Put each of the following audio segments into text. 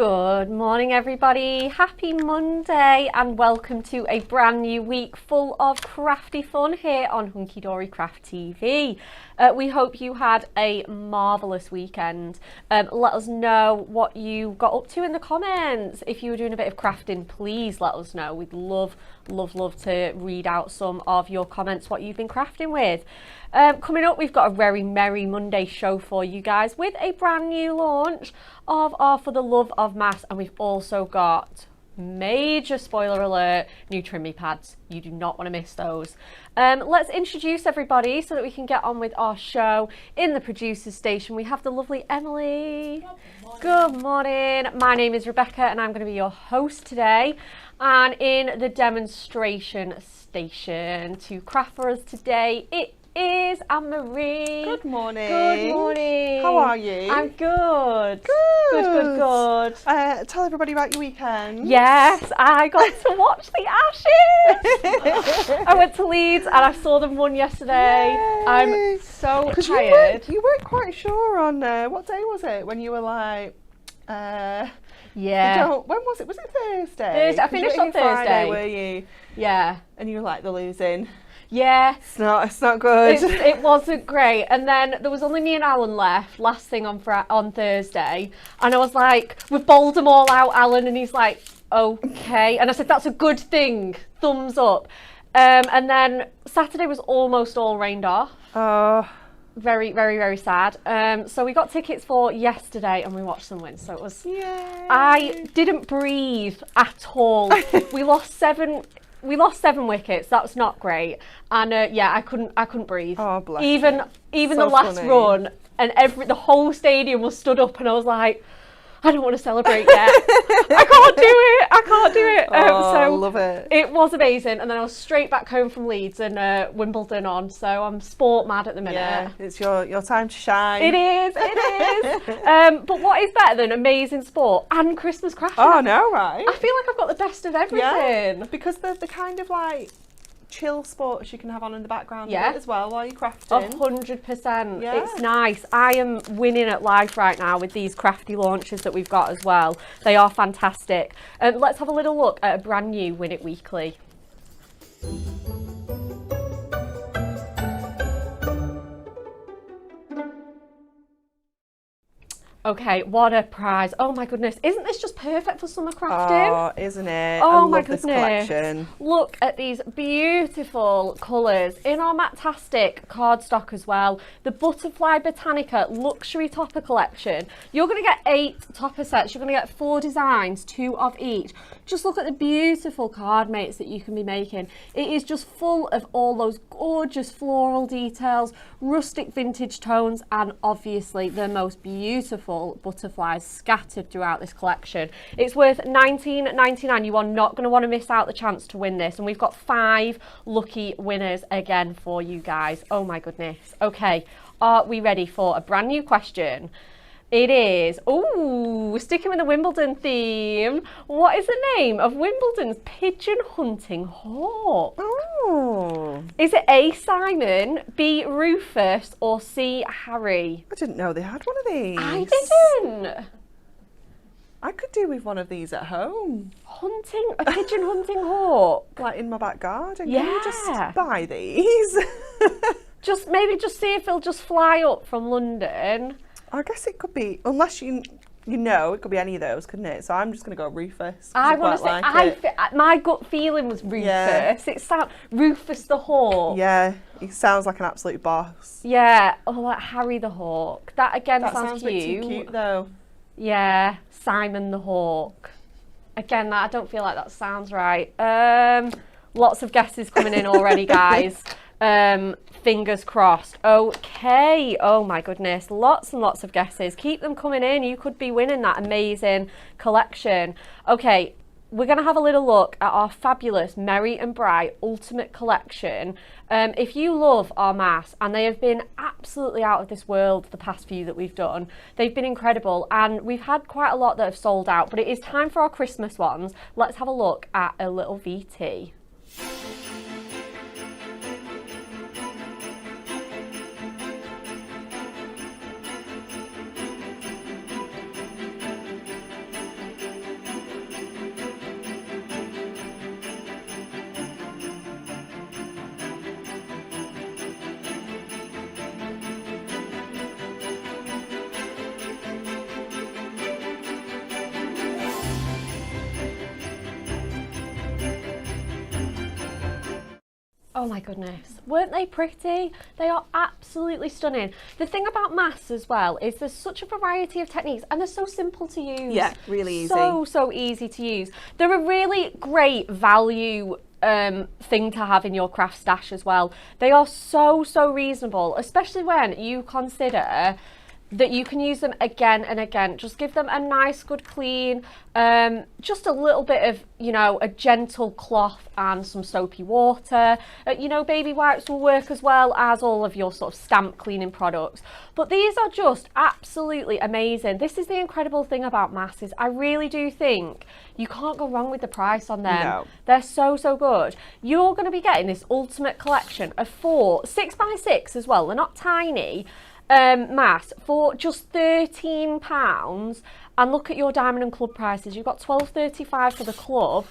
Good morning, everybody. Happy Monday and welcome to a brand new week full of crafty fun here on Hunky Dory Craft TV. We hope you had a marvellous weekend. Let us know what you got up to in the comments. If you were doing a bit of crafting, please let us know. We'd love to read out some of your comments, what you've been crafting with. Coming up, we've got a very merry Monday show for you guys with a brand new launch of our For the Love of Maths, and we've also got, major spoiler alert, new trimmy pads. You do not want to miss those. Let's introduce everybody so that we can get on with our show. In the producer's station, we have the lovely Emily. Good morning. My name is Rebecca and I'm going to be your host today. And in the demonstration station to craft for us today, it is Anne-Marie. Good morning. Good morning. How are you? I'm good. Good. Tell everybody about your weekend. Yes, I got to watch the Ashes. I went to Leeds and I saw them won yesterday. Yay. I'm so tired. tired. You weren't quite sure on what day was it when you were like, Yeah. when was it? Was it Thursday? Thursday. I finished on Thursday. Friday, were you? Yeah. And you were like, they're losing. Yeah. It's not good. It wasn't great. And then there was only me and Alan left last thing on Thursday. And I was like, we've bowled them all out, Alan. And he's like, okay. And I said, that's a good thing. Thumbs up. And then Saturday was almost all rained off. Oh. Very sad. So we got tickets for yesterday and we watched them win. So it was, Yay. I didn't breathe at all. We lost seven wickets. That's not great. And yeah, I couldn't breathe. Oh, bless even you. the So last funny. run, and the whole stadium was stood up, and I was like, I don't want to celebrate yet. I can't do it. Oh, So I love it. It was amazing. And then I was straight back home from Leeds and Wimbledon on. So I'm sport mad at the minute. Yeah, it's your time to shine. It is. But what is better than amazing sport and Christmas crafting? Oh, no, right? I feel like I've got the best of everything. Yeah, because the kind of like chill sports you can have on in the background as well while you're crafting. 100%. Yeah. It's nice. I am winning at life right now with these crafty launches that we've got as well. They are fantastic. Let's have a little look at a brand new Win It Weekly. Okay, what a prize. Oh my goodness. Isn't this just perfect for summer crafting? Oh, isn't it? Oh, I my love this goodness. collection. Look at these beautiful colours in our Matastic cardstock as well. The Butterfly Botanica Luxury Topper Collection. You're going to get 8 topper sets. You're going to get 4 designs, 2 of each. Just look at the beautiful card mates that you can be making. It is just full of all those gorgeous floral details, rustic vintage tones, and obviously the most beautiful butterflies scattered throughout this collection. It's worth $19.99. You are not going to want to miss out the chance to win this, and we've got 5 lucky winners again for you guys. Oh my goodness. Okay, are we ready for a brand new question? It is, we're sticking with the Wimbledon theme. What is the name of Wimbledon's pigeon hunting hawk? Oh. Is it A, Simon, B, Rufus, or C, Harry? I didn't know they had one of these. I didn't. I could do with one of these at home. A pigeon hunting hawk? Like in my back garden. Yeah. Can you just buy these? Maybe just see if it'll just fly up from London. I guess it could be, unless you know, it could be any of those, couldn't it? So I'm just going to go Rufus. I want to say, my gut feeling was Rufus. Yeah. It sounds Rufus the hawk. Yeah, he sounds like an absolute boss. Yeah, like Harry the hawk. That again sounds a bit too cute though. Yeah, Simon the hawk. Again, I don't feel like that sounds right. Lots of guesses coming in already, guys. Fingers crossed. Okay. Oh my goodness. Lots and lots of guesses. Keep them coming in. You could be winning that amazing collection. Okay. We're going to have a little look at our fabulous Merry and Bright Ultimate Collection. If you love our maths, and they have been absolutely out of this world the past few that we've done, they've been incredible, and we've had quite a lot that have sold out, but it is time for our Christmas ones. Let's have a look at a little VT. Oh my goodness, weren't they pretty? They are absolutely stunning. The thing about masks as well is there's such a variety of techniques and they're so simple to use. Yeah, really easy. So easy to use. They're a really great value thing to have in your craft stash as well. They are so reasonable, especially when you consider that you can use them again and again. Just give them a nice good clean, just a little bit of, you know, a gentle cloth and some soapy water. You know, baby wipes will work as well as all of your sort of stamp cleaning products. But these are just absolutely amazing. This is the incredible thing about masks, is I really do think you can't go wrong with the price on them. No. They're so good. You're going to be getting this ultimate collection of 4 6x6 as well. They're not tiny. Mass for just £13, and look at your diamond and club prices. You've got $12.35 for the club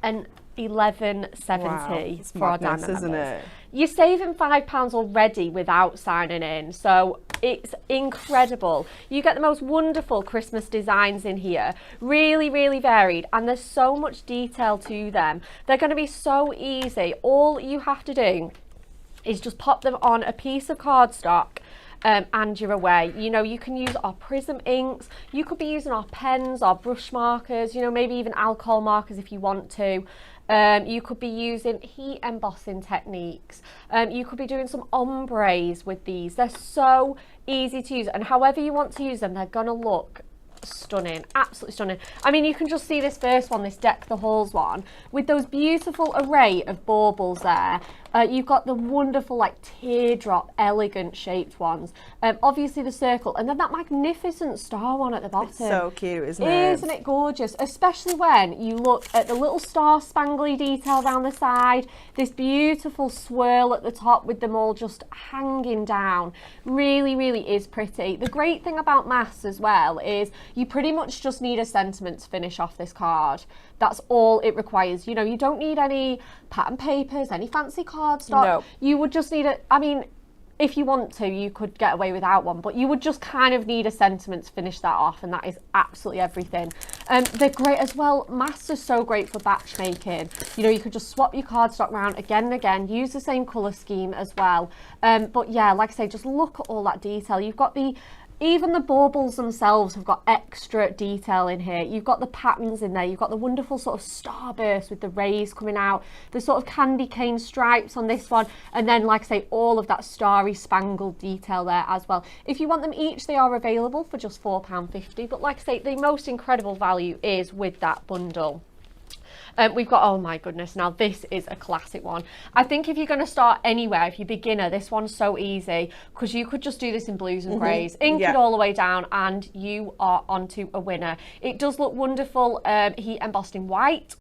and $11.70 for our diamond isn't members. it? You're saving £5 already without signing in, so it's incredible. You get the most wonderful Christmas designs in here, really varied, and there's so much detail to them. They're going to be so easy. All you have to do is just pop them on a piece of cardstock, and you're away. You know, you can use our prism inks, you could be using our pens, our brush markers, you know, maybe even alcohol markers if you want to. You could be using heat embossing techniques. You could be doing some ombres with these. They're so easy to use, and however you want to use them, they're gonna look stunning, absolutely stunning. I mean, you can just see this first one, this Deck the Halls one, with those beautiful array of baubles there. You've got the wonderful like teardrop elegant shaped ones, obviously the circle, and then that magnificent star one at the bottom. It's so cute, isn't it? Isn't it gorgeous? Especially when you look at the little star spangly detail down the side, this beautiful swirl at the top with them all just hanging down. Really is pretty. The great thing about masks as well is you pretty much just need a sentiment to finish off this card. That's all it requires. You know, you don't need any pattern papers, any fancy cardstock. No. You would just need I mean, if you want to, you could get away without one, but you would just kind of need a sentiment to finish that off, and that is absolutely everything. They're great as well. Masks are so great for batch making. You know, you could just swap your cardstock around again and again, use the same colour scheme as well. But yeah, like I say, just look at all that detail. You've got even the baubles themselves have got extra detail in here. You've got the patterns in there. You've got the wonderful sort of starburst with the rays coming out, the sort of candy cane stripes on this one, and then, like I say, all of that starry spangled detail there as well. If you want them each, they are available for just £4.50, but like I say, the most incredible value is with that bundle. We've got, oh my goodness, now this is a classic one. I think if you're going to start anywhere, if you're beginner, this one's so easy, because you could just do this in blues and greys, ink it all the way down, and you are onto a winner. It does look wonderful, heat embossed in white.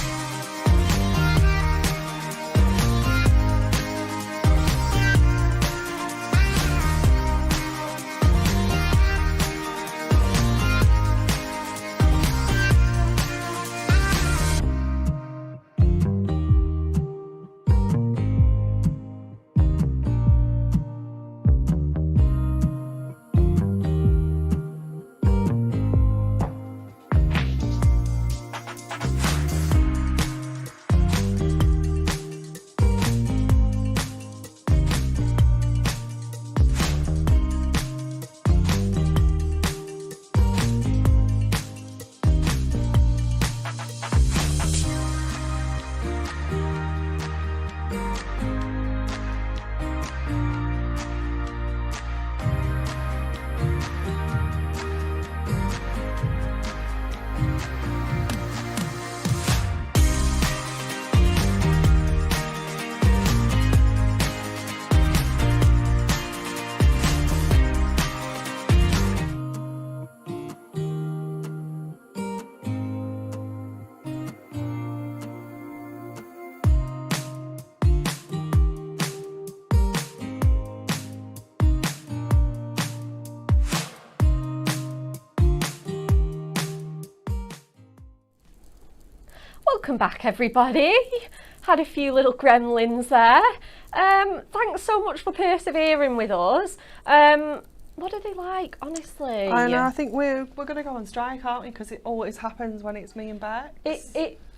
Welcome back, everybody. Had a few little gremlins there. Thanks so much for persevering with us. What are they like, honestly? I know, I think we're going to go on strike, aren't we? Because it always happens when it's me and Bex.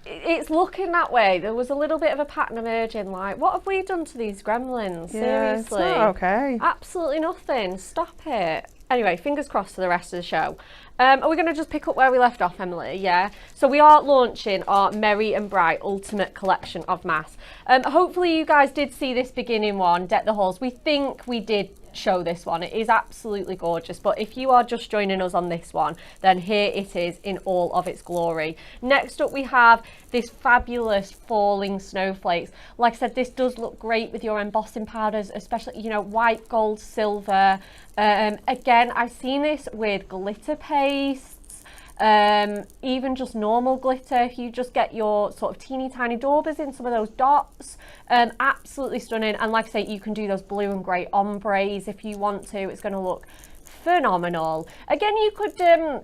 It's looking that way. There was a little bit of a pattern emerging, like, what have we done to these gremlins? Yeah, Seriously. it's not okay. Absolutely nothing. Stop it. Anyway, fingers crossed for the rest of the show. Are we going to just pick up where we left off, Emily? Yeah. So we are launching our Merry and Bright Ultimate Collection of masks. Hopefully you guys did see this beginning one, Deck the Halls. We think we did show this one. It is absolutely gorgeous, but if you are just joining us on this one, then here it is in all of its glory. Next up we have this fabulous falling snowflakes. Like I said, this does look great with your embossing powders, especially, you know, white, gold, silver. Again, I've seen this with glitter paste. Even just normal glitter, if you just get your sort of teeny tiny daubers in some of those dots, absolutely stunning. And like I say, you can do those blue and grey ombres if you want to. It's going to look phenomenal. Again, you could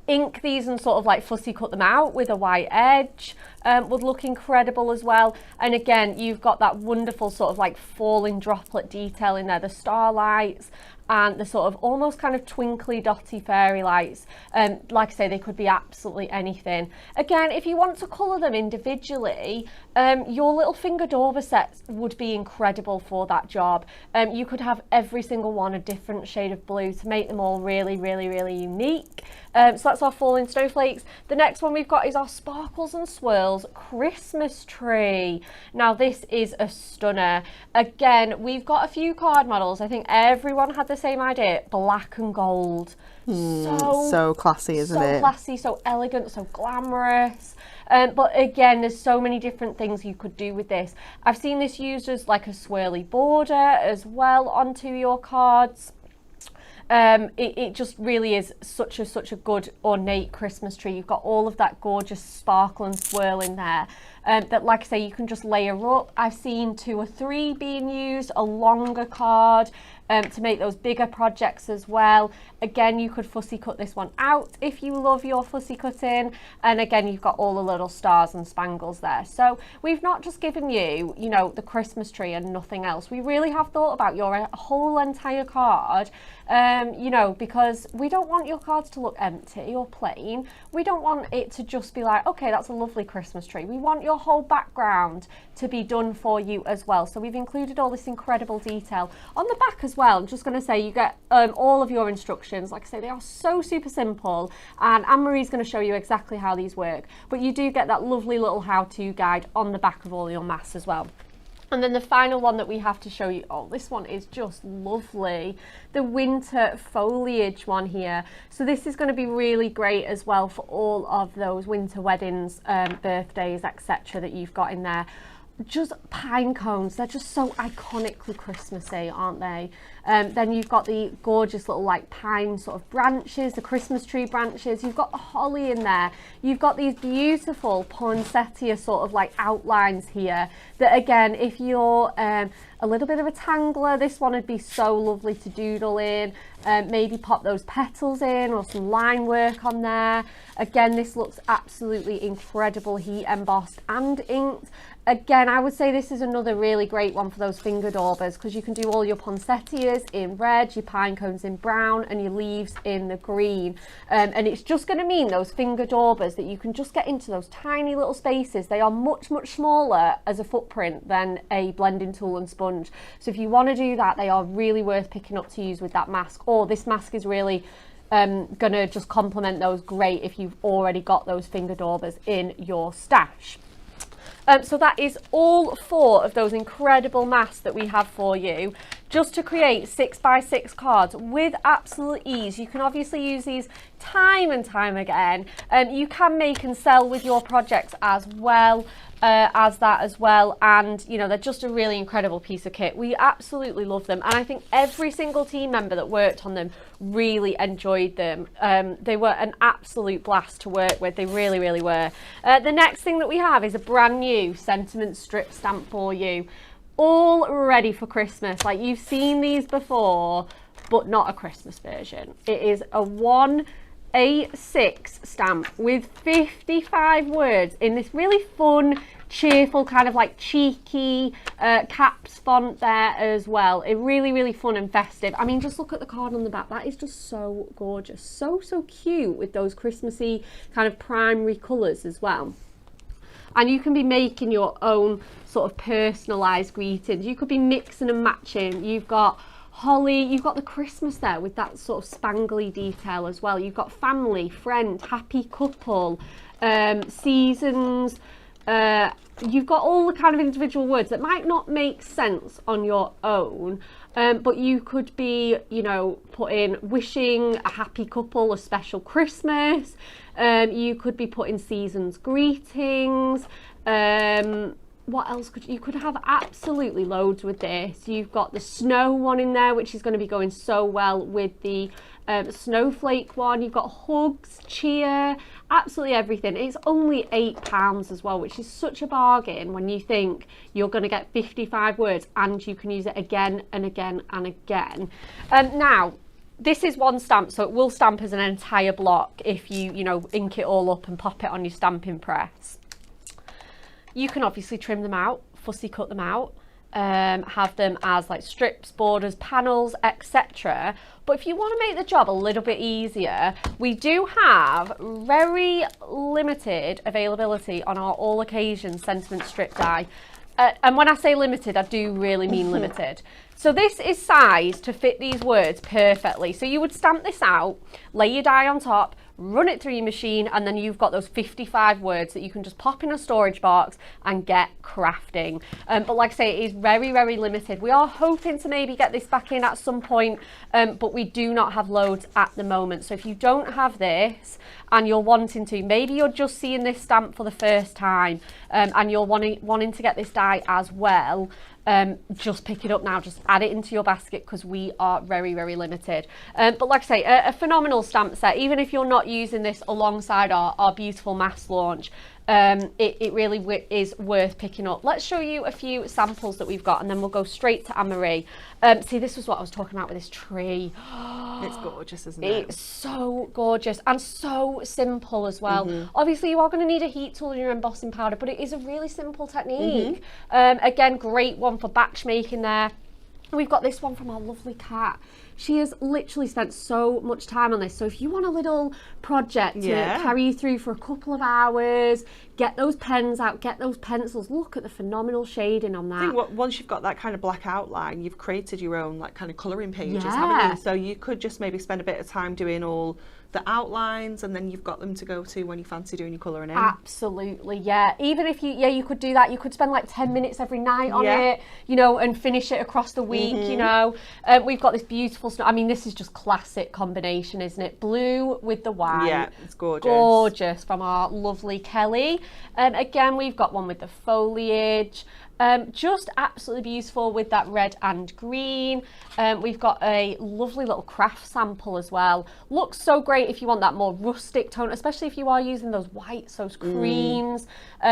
ink these and sort of like fussy cut them out with a white edge. Would look incredible as well. And again, you've got that wonderful sort of like falling droplet detail in there, the starlights and the sort of almost kind of twinkly dotty fairy lights. Like I say, they could be absolutely anything. Again, if you want to colour them individually, your little finger dauber sets would be incredible for that job. You could have every single one a different shade of blue to make them all really, really, really unique. So that's our falling snowflakes. The next one we've got is our Sparkles and Swirls Christmas tree. Now this is a stunner. Again, we've got a few card models. I think everyone had the same idea, black and gold. So classy, isn't it? So classy, so elegant, so glamorous. But again, there's so many different things you could do with this. I've seen this used as like a swirly border as well onto your cards. It just really is such a good ornate Christmas tree. You've got all of that gorgeous sparkle and swirl in there that, like I say, you can just layer up. I've seen 2 or 3 being used, a longer card to make those bigger projects as well. Again, you could fussy cut this one out if you love your fussy cutting. And again, you've got all the little stars and spangles there. So we've not just given you, you know, the Christmas tree and nothing else. We really have thought about your whole entire card, you know, because we don't want your cards to look empty or plain. We don't want it to just be like, okay, that's a lovely Christmas tree. We want your whole background to be done for you as well. So we've included all this incredible detail on the back as well. I'm just going to say you get all of your instructions. Like I say, they are so super simple, and Anne-Marie's going to show you exactly how these work, but you do get that lovely little how-to guide on the back of all your masks as well. And then the final one that we have to show you, oh, this one is just lovely, the winter foliage one here. So this is going to be really great as well for all of those winter weddings, birthdays, etc. that you've got in there. Just pine cones, they're just so iconically Christmassy, aren't they? Then you've got the gorgeous little like pine sort of branches, the Christmas tree branches. You've got the holly in there. You've got these beautiful poinsettia sort of like outlines here that, again, if you're a little bit of a tangler, this one would be so lovely to doodle in. Maybe pop those petals in or some line work on there. Again, this looks absolutely incredible, heat embossed and inked. Again, I would say this is another really great one for those finger daubers, because you can do all your poinsettias in red, your pine cones in brown, and your leaves in the green. And it's just going to mean those finger daubers that you can just get into those tiny little spaces. They are much, much smaller as a footprint than a blending tool and sponge. So if you want to do that, they are really worth picking up to use with that mask. Or this mask is really going to just complement those great if you've already got those finger daubers in your stash. So that is all 4 of those incredible masks that we have for you, just to create 6x6 cards with absolute ease. You can obviously use these time and time again. You can make and sell with your projects as well. And you know, they're just a really incredible piece of kit. We absolutely love them, and I think every single team member that worked on them really enjoyed them. They were an absolute blast to work with. They really, really were. The next thing that we have is a brand new sentiment strip stamp for you, all ready for Christmas. Like, you've seen these before, but not a Christmas version. It is a 1 A6 stamp with 55 words in this really fun, cheerful, kind of like cheeky caps font there as well. It really fun and festive. I mean, just look at the card on the back. That is just so gorgeous. So cute with those Christmassy kind of primary colours as well. And you can be making your own sort of personalised greetings. You could be mixing and matching. You've got holly, you've got the Christmas there with that sort of spangly detail as well. You've got family, friend, happy couple, seasons. You've got all the kind of individual words that might not make sense on your own, but you could be, you know, putting wishing a happy couple a special Christmas. You could be putting seasons greetings. What else you could have absolutely loads with this. You've got the snow one in there, which is going to be going so well with the snowflake one. You've got hugs, cheer, absolutely everything. It's only £8 as well, which is such a bargain when you think you're going to get 55 words and you can use it again and again and again. Now, this is one stamp, so it will stamp as an entire block if you know, ink it all up and pop it on your stamping press. You can obviously trim them out, fussy cut them out, have them as like strips, borders, panels, etc. But if you want to make the job a little bit easier, we do have very limited availability on our all occasion sentiment strip die. And when I say limited, I do really mean limited. So this is sized to fit these words perfectly. So you would stamp this out, lay your die on top, run it through your machine, and then you've got those 55 words that you can just pop in a storage box and get crafting. But like I say, it is very limited. We are hoping to maybe get this back in at some point, but we do not have loads at the moment. So if you don't have this and you're wanting to, maybe you're just seeing this stamp for the first time, and you're wanting to get this die as well, just pick it up now, just add it into your basket because we are very limited. But like I say, a phenomenal stamp set. Even if you're not using this alongside our beautiful mass launch, it really is worth picking up. Let's show you a few samples that we've got and then we'll go straight to Anne-Marie. See, this was what I was talking about with this tree. It's gorgeous, isn't it? It's so gorgeous and so simple as well. Obviously, you are going to need a heat tool and your embossing powder, but it is a really simple technique. Again, great one for batch making there. We've got this one from our lovely cat. She has literally spent so much time on this. So if you want a little project to carry you through for a couple of hours, get those pens out, get those pencils, look at the phenomenal shading on that. I think once you've got that kind of black outline, you've created your own like kind of colouring pages, haven't you? So you could just maybe spend a bit of time doing all the outlines and then you've got them to go to when you fancy doing your colouring in. Absolutely, yeah. Even if you could do that, you could spend like 10 minutes every night on it, you know, and finish it across the week, you know. We've got this beautiful, I mean, this is just classic combination, isn't it? Blue with the white. Yeah, it's gorgeous. Gorgeous from our lovely Kelly. Again, we've got one with the foliage. Just absolutely beautiful with that red and green. We've got a lovely little craft sample as well. Looks so great if you want that more rustic tone, especially if you are using those whites, those creams.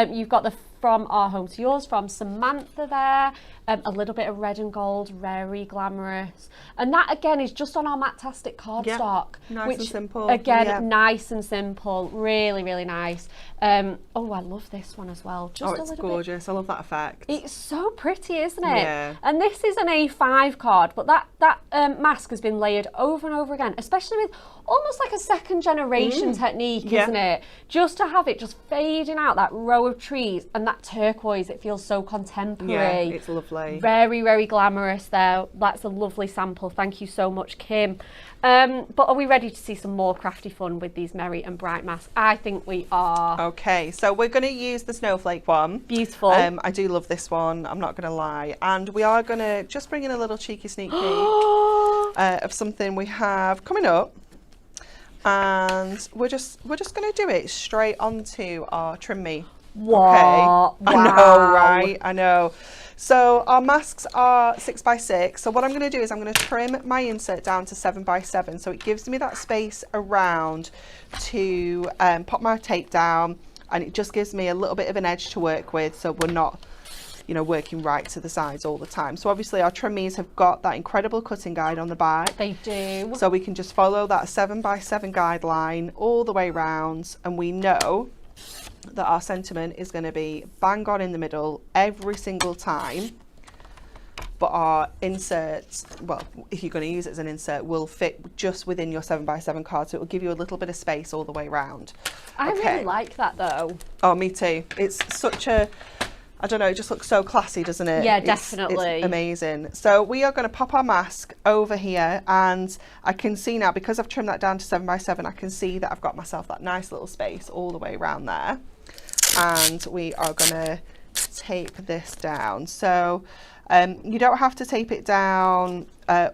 You've got the From Our Home to Yours from Samantha there. A little bit of red and gold, very glamorous. And that again is just on our Matastic cardstock. Nice and simple. Again, nice and simple, really nice. Oh, I love this one as well. Just it's gorgeous. I love that effect. It's so pretty, isn't it? Yeah. And this is an A5 card, but that mask has been layered over and over again, especially with almost like a second generation technique, isn't it? Just to have it just fading out that row of trees and that turquoise, it feels so contemporary. Yeah, it's lovely. Very glamorous there. That's a lovely sample. Thank you so much, Kim. But are we ready to see some more crafty fun with these merry and bright masks? I think we are. Okay, so we're going to use the Snowflake one. Beautiful. I do love this one, I'm not going to lie. And we are going to just bring in a little cheeky sneak peek of something we have coming up. And we're just going to do it straight onto our trim me. What? Okay. Wow. I know, right? I know. So our masks are 6x6. So what I'm going to do is I'm going to trim my insert down to 7x7. So it gives me that space around to pop my tape down, and it just gives me a little bit of an edge to work with. So we're not you know, working right to the sides all the time. So obviously our trimmies have got that incredible cutting guide on the back. They do. So we can just follow that 7x7 guideline all the way round, and we know that our sentiment is going to be bang on in the middle every single time. But our inserts, well, if you're going to use it as an insert, will fit just within your 7x7 card, so it will give you a little bit of space all the way round. I really like that though. Oh, me too. It's such a, I don't know, it just looks so classy, doesn't it? Yeah, definitely. It's amazing. So we are going to pop our mask over here, and I can see now, because I've trimmed that down to 7x7, I can see that I've got myself that nice little space all the way around there. And we are going to tape this down. So you don't have to tape it down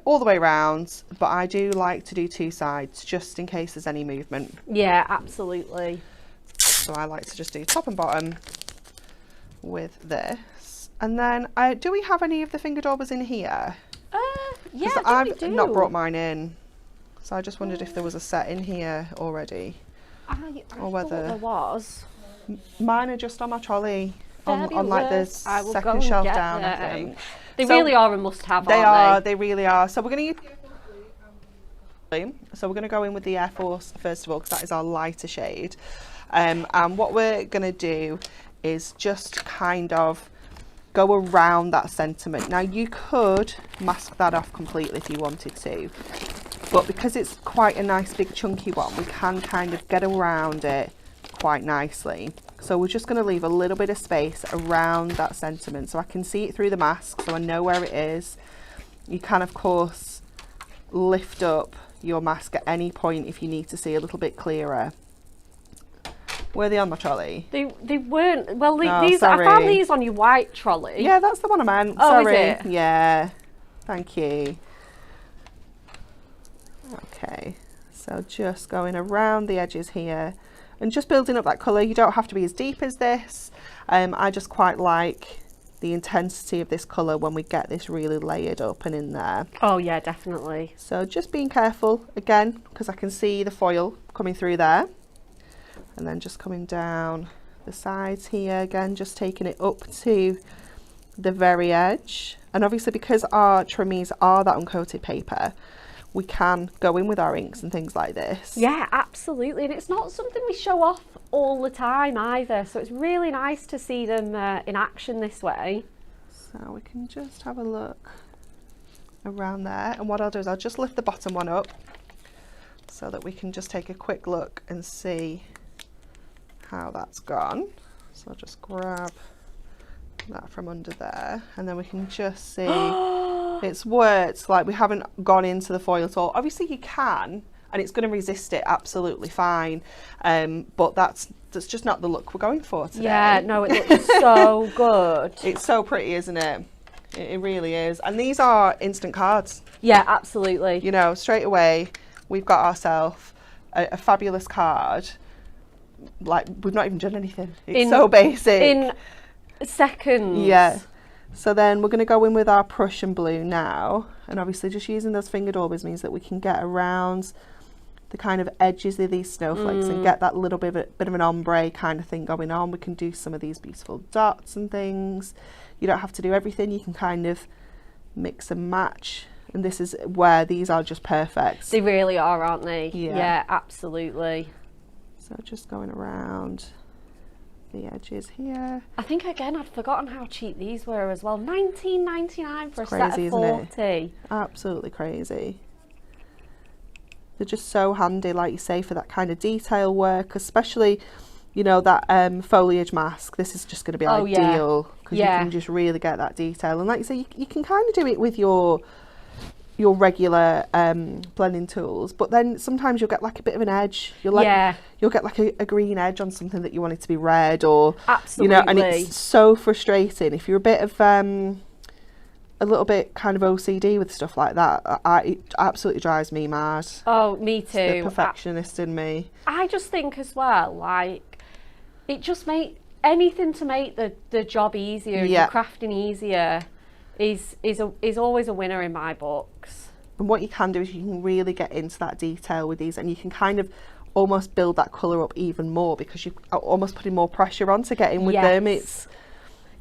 all the way around, but I do like to do two sides just in case there's any movement. Yeah, absolutely. So I like to just do top and bottom with this. And then do we have any of the finger daubers in here? Yeah, I've not brought mine in, so I just wondered if there was a set in here already. I or whether thought there was. Mine are just on my trolley. On like the second shelf down, I think. They really are a must-have, They aren't they really are. So we're going to use so we're going to go in with the Air Force first of all, because that is our lighter shade. And what we're going to do is just kind of go around that sentiment. Now you could mask that off completely if you wanted to, but because it's quite a nice big chunky one, we can kind of get around it quite nicely. So we're just going to leave a little bit of space around that sentiment so I can see it through the mask, so I know where it is. You can of course lift up your mask at any point if you need to see a little bit clearer. Were they on my trolley? They weren't. Well, No, these sorry. I found these on your white trolley. Yeah, that's the one I meant. Oh, sorry. is it? Yeah. Thank you. Okay. So just going around the edges here and just building up that colour. You don't have to be as deep as this. I just quite like the intensity of this colour when we get this really layered up and in there. Oh yeah, definitely. So just being careful again, because I can see the foil coming through there. And then just coming down the sides here again, just taking it up to the very edge. And obviously because our trimmies are that uncoated paper, we can go in with our inks and things like this. Yeah, absolutely. And it's not something we show off all the time either, so it's really nice to see them in action this way. So we can just have a look around there, and what I'll do is I'll just lift the bottom one up so that we can just take a quick look and see how that's gone. So I'll just grab that from under there, and then we can just see it's worked. Like, we haven't gone into the foil at all. Obviously you can, and it's going to resist it absolutely fine, but that's just not the look we're going for today. Yeah, no, it looks so good. It's so pretty, isn't it? It really is. And these are instant cards. Yeah, absolutely. You know, straight away we've got ourselves a fabulous card. Like, we've not even done anything. It's so basic. In seconds. Yeah. So then we're going to go in with our Prussian blue now, and obviously just using those finger daubers means that we can get around the kind of edges of these snowflakes and get that little bit of an ombre kind of thing going on. We can do some of these beautiful dots and things. You don't have to do everything. You can kind of mix and match, and this is where these are just perfect. They really are, aren't they? Yeah. Yeah, absolutely. So just going around the edges here. I think again I'd forgotten how cheap these were as well. $19.99 for a set Crazy, of isn't 40. it? Absolutely crazy. They're just so handy, like you say, for that kind of detail work, especially, you know, that foliage mask. This is just going to be ideal, because you can just really get that detail. And like you say, you can kind of do it with your regular blending tools, but then sometimes you'll get like a bit of an edge. You'll get like a green edge on something that you want it to be red, or absolutely, you know, and it's so frustrating if you're a bit of a little bit kind of OCD with stuff like that. It absolutely drives me mad. Oh, me too. It's the perfectionist in me. I just think as well, like, it just make anything to make the job easier, and the crafting easier is always a winner in my books. And what you can do is you can really get into that detail with these, and you can kind of almost build that colour up even more, because you're almost putting more pressure on to get in with them.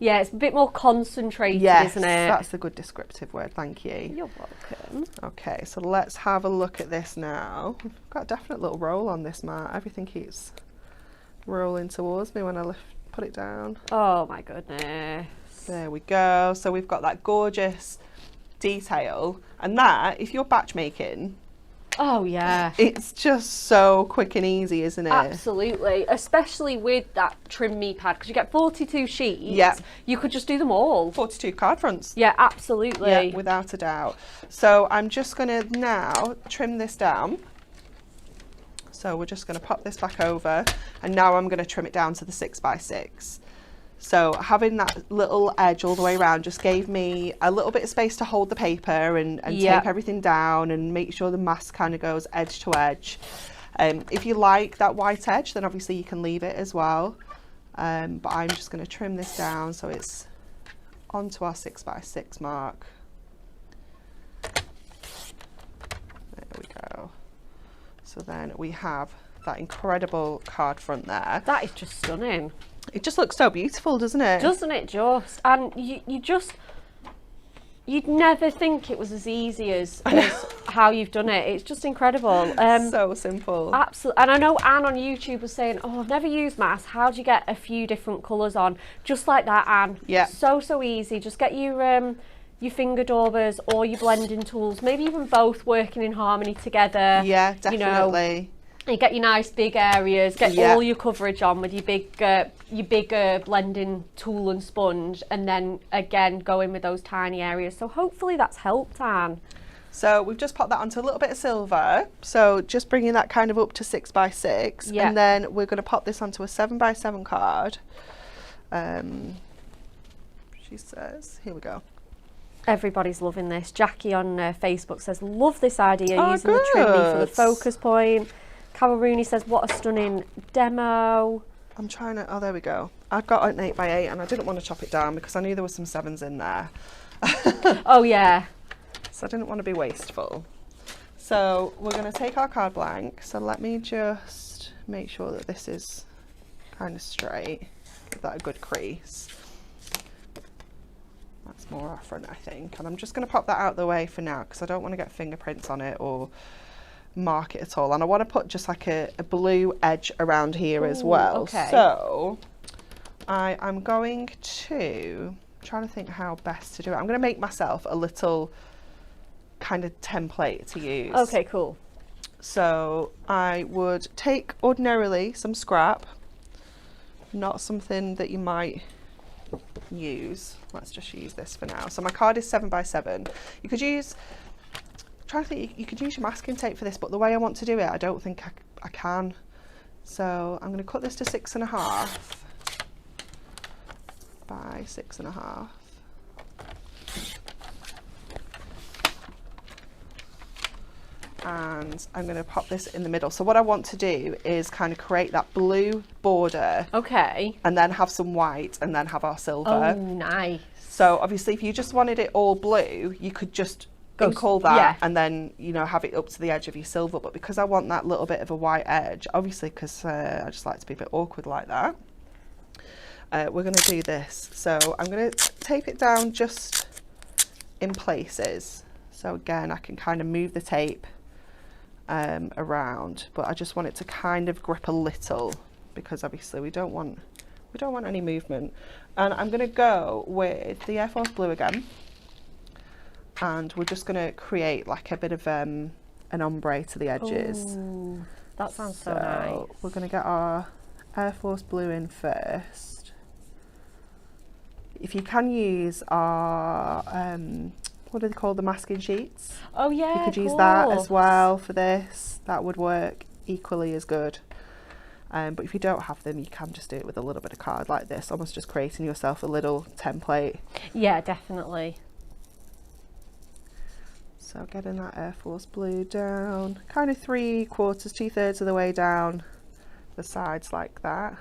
Yeah, it's a bit more concentrated, Yes, isn't it? that's a good descriptive word, thank you. You're welcome. Okay, so let's have a look at this now. We've got a definite little roll on this mat. Everything keeps rolling towards me when I put it down. Oh my goodness. There we go. So we've got that gorgeous detail, and that, if you're batch making, Oh yeah. it's just so quick and easy, isn't it? Absolutely, especially with that trim me pad, because you get 42 sheets. Yeah. You could just do them all. 42 card fronts. Yeah, absolutely. Yeah, without a doubt. So I'm just going to now trim this down. So we're just going to pop this back over, and now I'm going to trim it down to the 6x6. So having that little edge all the way around just gave me a little bit of space to hold the paper and tape everything down and make sure the mask kind of goes edge to edge. If you like that white edge, then obviously you can leave it as well. But I'm just going to trim this down so it's onto our 6x6 mark. There we go. So then we have that incredible card front there. That is just stunning. It just looks so beautiful, doesn't it? Doesn't it just? And you'd never think it was as easy as how you've done it. It's just incredible. So simple. Absolutely. And I know Anne on YouTube was saying, oh, I've never used mask. How do you get a few different colours on? Just like that, Anne. Yeah. So easy. Just get your finger daubers or your blending tools, maybe even both working in harmony together. Yeah, definitely. You know, you get your nice big areas, get all your coverage on with your bigger blending tool and sponge, and then again go in with those tiny areas. So hopefully that's helped, Anne. So we've just popped that onto a little bit of silver. So just bringing that kind of up to 6x6, and then we're going to pop this onto a 7x7 card. She says, here we go. Everybody's loving this. Jackie on Facebook says, love this idea, using good. the trim me for the focus point. Carol Rooney says, what a stunning demo. I'm trying to, oh, there we go. I've got an 8x8 and I didn't want to chop it down because I knew there were some 7s in there. Oh yeah. So I didn't want to be wasteful. So we're going to take our card blank. So let me just make sure that this is kind of straight. Give that a good crease. That's more our front, I think. And I'm just going to pop that out of the way for now because I don't want to get fingerprints on it or mark it at all. And I want to put just like a blue edge around here as well. Okay. So I'm going to, trying to think how best to do it. I'm going to make myself a little kind of template to use. Okay, cool. So I would take ordinarily some scrap, not something that you might use. Let's just use this for now. So my card is 7x7. You could use, I'm trying to think, you could use your masking tape for this, but the way I want to do it, I don't think I can. So I'm going to cut this to 6.5 by 6.5. And I'm going to pop this in the middle. So what I want to do is kind of create that blue border. Okay. And then have some white and then have our silver. Oh, nice. So obviously if you just wanted it all blue, you could just ink all that and then, you know, have it up to the edge of your silver. But because I want that little bit of a white edge, obviously because I just like to be a bit awkward like that, we're going to do this. So I'm going to tape it down just in places. So again, I can kind of move the tape around, but I just want it to kind of grip a little because obviously we don't want any movement. And I'm going to go with the Air Force Blue again, and we're just going to create like a bit of an ombre to the edges. Ooh, that sounds so nice. We're going to get our Air Force Blue in first. If you can use our what do they call the masking sheets? Oh yeah, you could use that as well for this. That would work equally as good. But if you don't have them, you can just do it with a little bit of card like this, almost just creating yourself a little template. Yeah, definitely. So getting that Air Force Blue down, kind of 3/4, 2/3 of the way down the sides like that.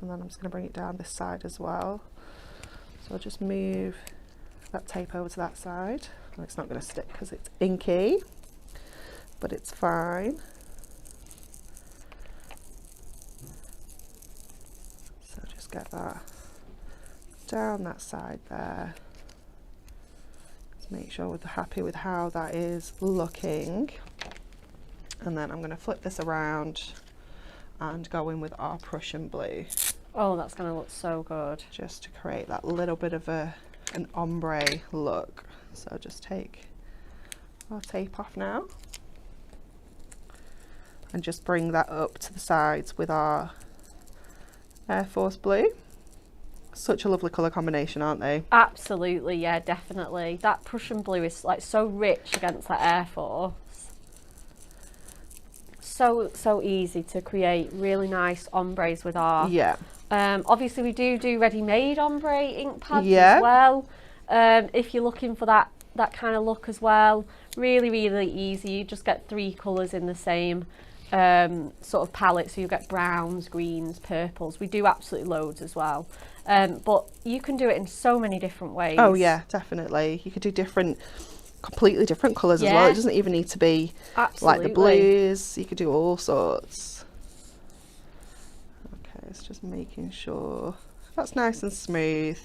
And then I'm just going to bring it down this side as well. So I'll just move that tape over to that side. Well, it's not going to stick because it's inky, but it's fine. So just get that down that side there. Let's make sure we're happy with how that is looking. And then I'm going to flip this around and go in with our Prussian blue. Oh, that's going to look so good. Just to create that little bit of an ombre look. So just take our tape off now. And just bring that up to the sides with our Air Force blue. Such a lovely colour combination, aren't they? Absolutely, yeah, definitely. That Prussian blue is like so rich against that Air Force. So easy to create really nice ombres with our... Yeah. Obviously we do ready-made ombre ink pads as well. If you're looking for that kind of look as well, really easy. You just get 3 colours in the same sort of palette, so you get browns, greens, purples. We do absolutely loads as well, but you can do it in so many different ways. Oh yeah, definitely. You could do completely different colours as well. It doesn't even need to be like the blues. You could do all sorts. Okay, it's just making sure that's nice and smooth,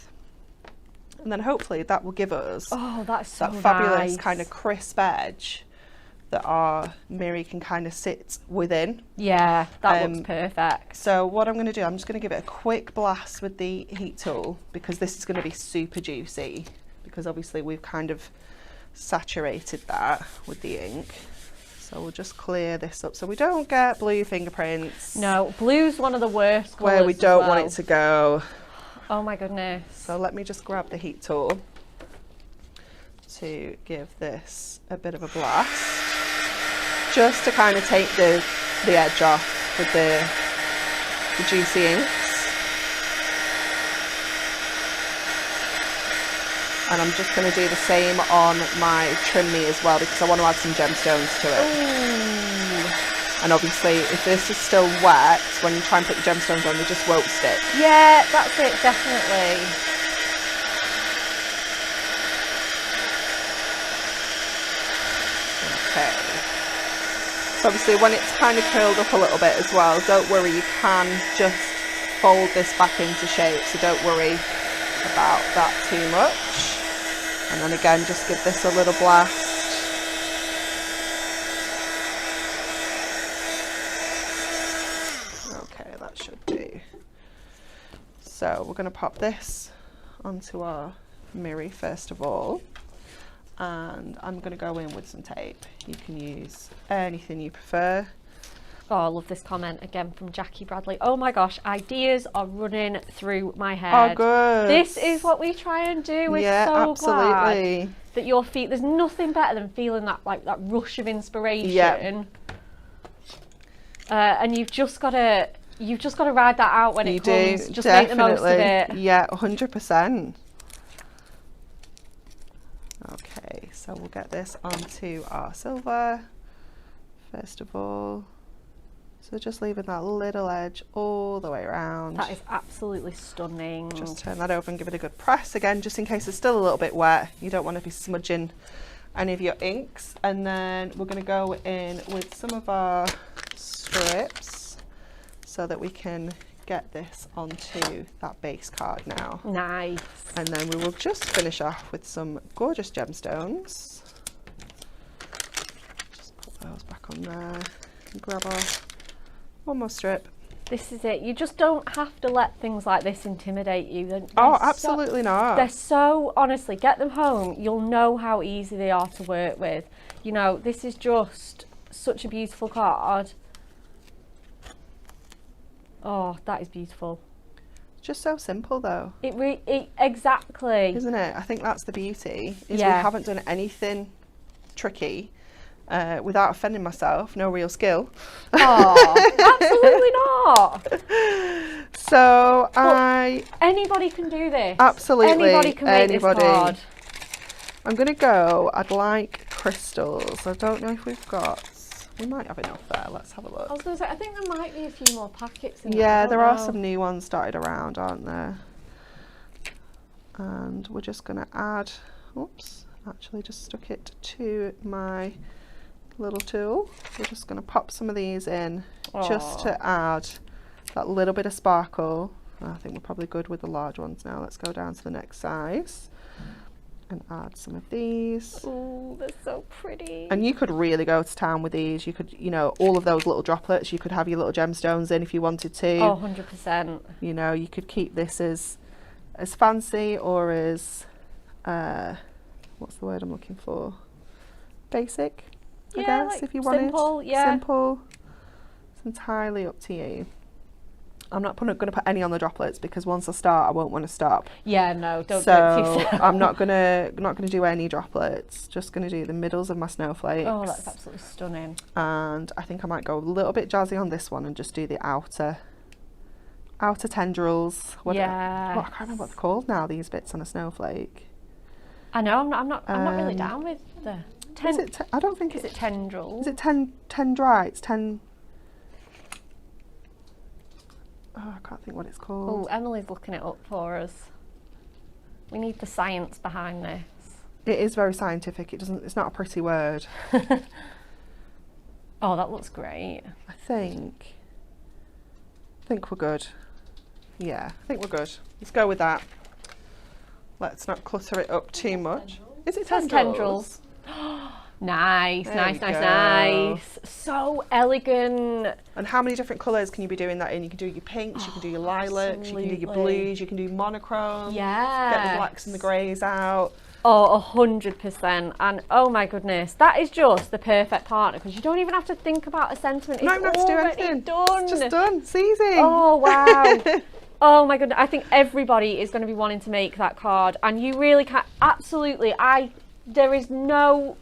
and then hopefully that will give us that fabulous kind of crisp edge that our mirror can kind of sit within. Yeah, that looks perfect. So what I'm going to do, I'm just going to give it a quick blast with the heat tool, because this is going to be super juicy, because obviously we've kind of saturated that with the ink. So we'll just clear this up so we don't get blue fingerprints. No, blue's one of the worst colours where we don't want it to go. Oh my goodness. So let me just grab the heat tool to give this a bit of a blast, just to kind of take the edge off with the juicy inks. And I'm just going to do the same on my trim me as well, because I want to add some gemstones to it. Ooh. And obviously if this is still wet, when you try and put the gemstones on, they just won't stick. Yeah, that's it, definitely. Okay. So obviously when it's kind of curled up a little bit as well, don't worry, you can just fold this back into shape, so don't worry about that too much. And then again, just give this a little blast. Okay, that should do. So we're going to pop this onto our mirror first of all. And I'm going to go in with some tape. You can use anything you prefer. Oh, I love this comment again from Jackie Bradley. Oh my gosh, ideas are running through my head. Oh, good. This is what we try and do. We're so absolutely. glad that your feet, there's nothing better than feeling that that rush of inspiration. Yeah. And you've just got to ride that out when it comes. Just definitely. make the most of it. Yeah, 100%. Okay, so we'll get this onto our silver first of all. So just leaving that little edge all the way around. That is absolutely stunning. Just turn that over and give it a good press again, just in case it's still a little bit wet. You don't want to be smudging any of your inks. And then we're going to go in with some of our strips so that we can get this onto that base card now. Nice. And then we will just finish off with some gorgeous gemstones. Just put those back on there and grab our one more strip. This is it. You just don't have to let things like this intimidate you. Oh, absolutely not. They're so, honestly, get them home. You'll know how easy they are to work with. You know, this is just such a beautiful card. Oh, that is beautiful. Just so simple though. Exactly. Isn't it? I think that's the beauty, is we Yeah. haven't done anything tricky without offending myself. No real skill. Oh, absolutely not. So anybody can do this. Absolutely. Anybody can make this card. I'm going to go, I'd like crystals. I don't know if we've got, we might have enough there. Let's have a look. I was going to say, I think there might be a few more packets in there. Yeah, there are some new ones started around, aren't there? And we're just going to add, oops, actually just stuck it to my little tool. We're just going to pop some of these in just to add that little bit of sparkle I think we're probably good with the large ones now. Let's go down to the next size and add some of these. Oh, they're so pretty. And you could really go to town with these. You could, you know, all of those little droplets, you could have your little gemstones in if you wanted to. Oh, 100%. You know, you could keep this as fancy or as, what's the word I'm looking for? Basic, I guess, like if you wanted. Simple, yeah. Simple. It's entirely up to you. I'm not going to put any on the droplets because once I start, I won't want to stop. Yeah, no, don't so do it. I'm not gonna do any droplets. Just gonna do the middles of my snowflakes. Oh, that's absolutely stunning. And I think I might go a little bit jazzy on this one and just do the outer tendrils. Yeah. I can't remember what they're called now. These bits on a snowflake. I know. I'm not really down with the. I don't think is it tendrils. Is it tendrites? Oh, I can't think what it's called. Oh, Emily's looking it up for us. We need the science behind this. It is very scientific. It's not a pretty word. Oh, that looks great. I think we're good. Yeah, I think we're good. Let's go with that. Let's not clutter it up too much. Is it tendrils? Nice, There nice, we nice, go. nice. So elegant. And how many different colours can you be doing that in? You can do your pinks, you can do your lilacs, you can do your blues, you can do monochrome. Yeah. Get the blacks and the greys out. Oh, 100%. And oh my goodness, that is just the perfect partner because you don't even have to think about a sentiment. No, It's you don't have to do already anything. done. It's just done. It's easy. Oh, wow. Oh my goodness. I think everybody is going to be wanting to make that card. And you really can. Absolutely. There is no,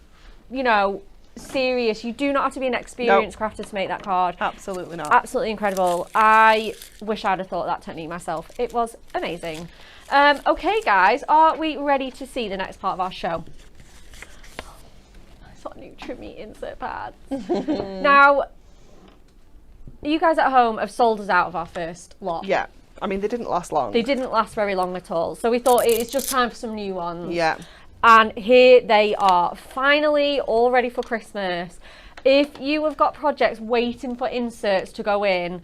serious. You do not have to be an experienced crafter to make that card. Absolutely not. Absolutely incredible. I wish I'd have thought of that technique myself. It was amazing. Okay, guys, are we ready to see the next part of our show? It's got new trimmy insert pads. Now, you guys at home have sold us out of our first lot. Yeah. I mean, they didn't last long. They didn't last very long at all. So we thought it's just time for some new ones. Yeah. And here they are, finally all ready for Christmas. If you have got projects waiting for inserts to go in,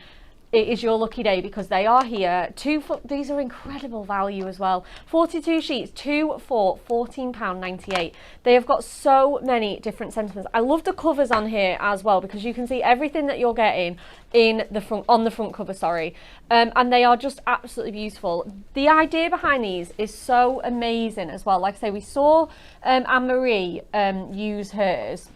it is your lucky day because they are here. These are incredible value as well. 42 sheets, 2 for £14.98. They have got so many different sentiments. I love the covers on here as well because you can see everything that you're getting on the front cover, sorry. And they are just absolutely beautiful. The idea behind these is so amazing as well. Like I say, we saw Anne-Marie use hers,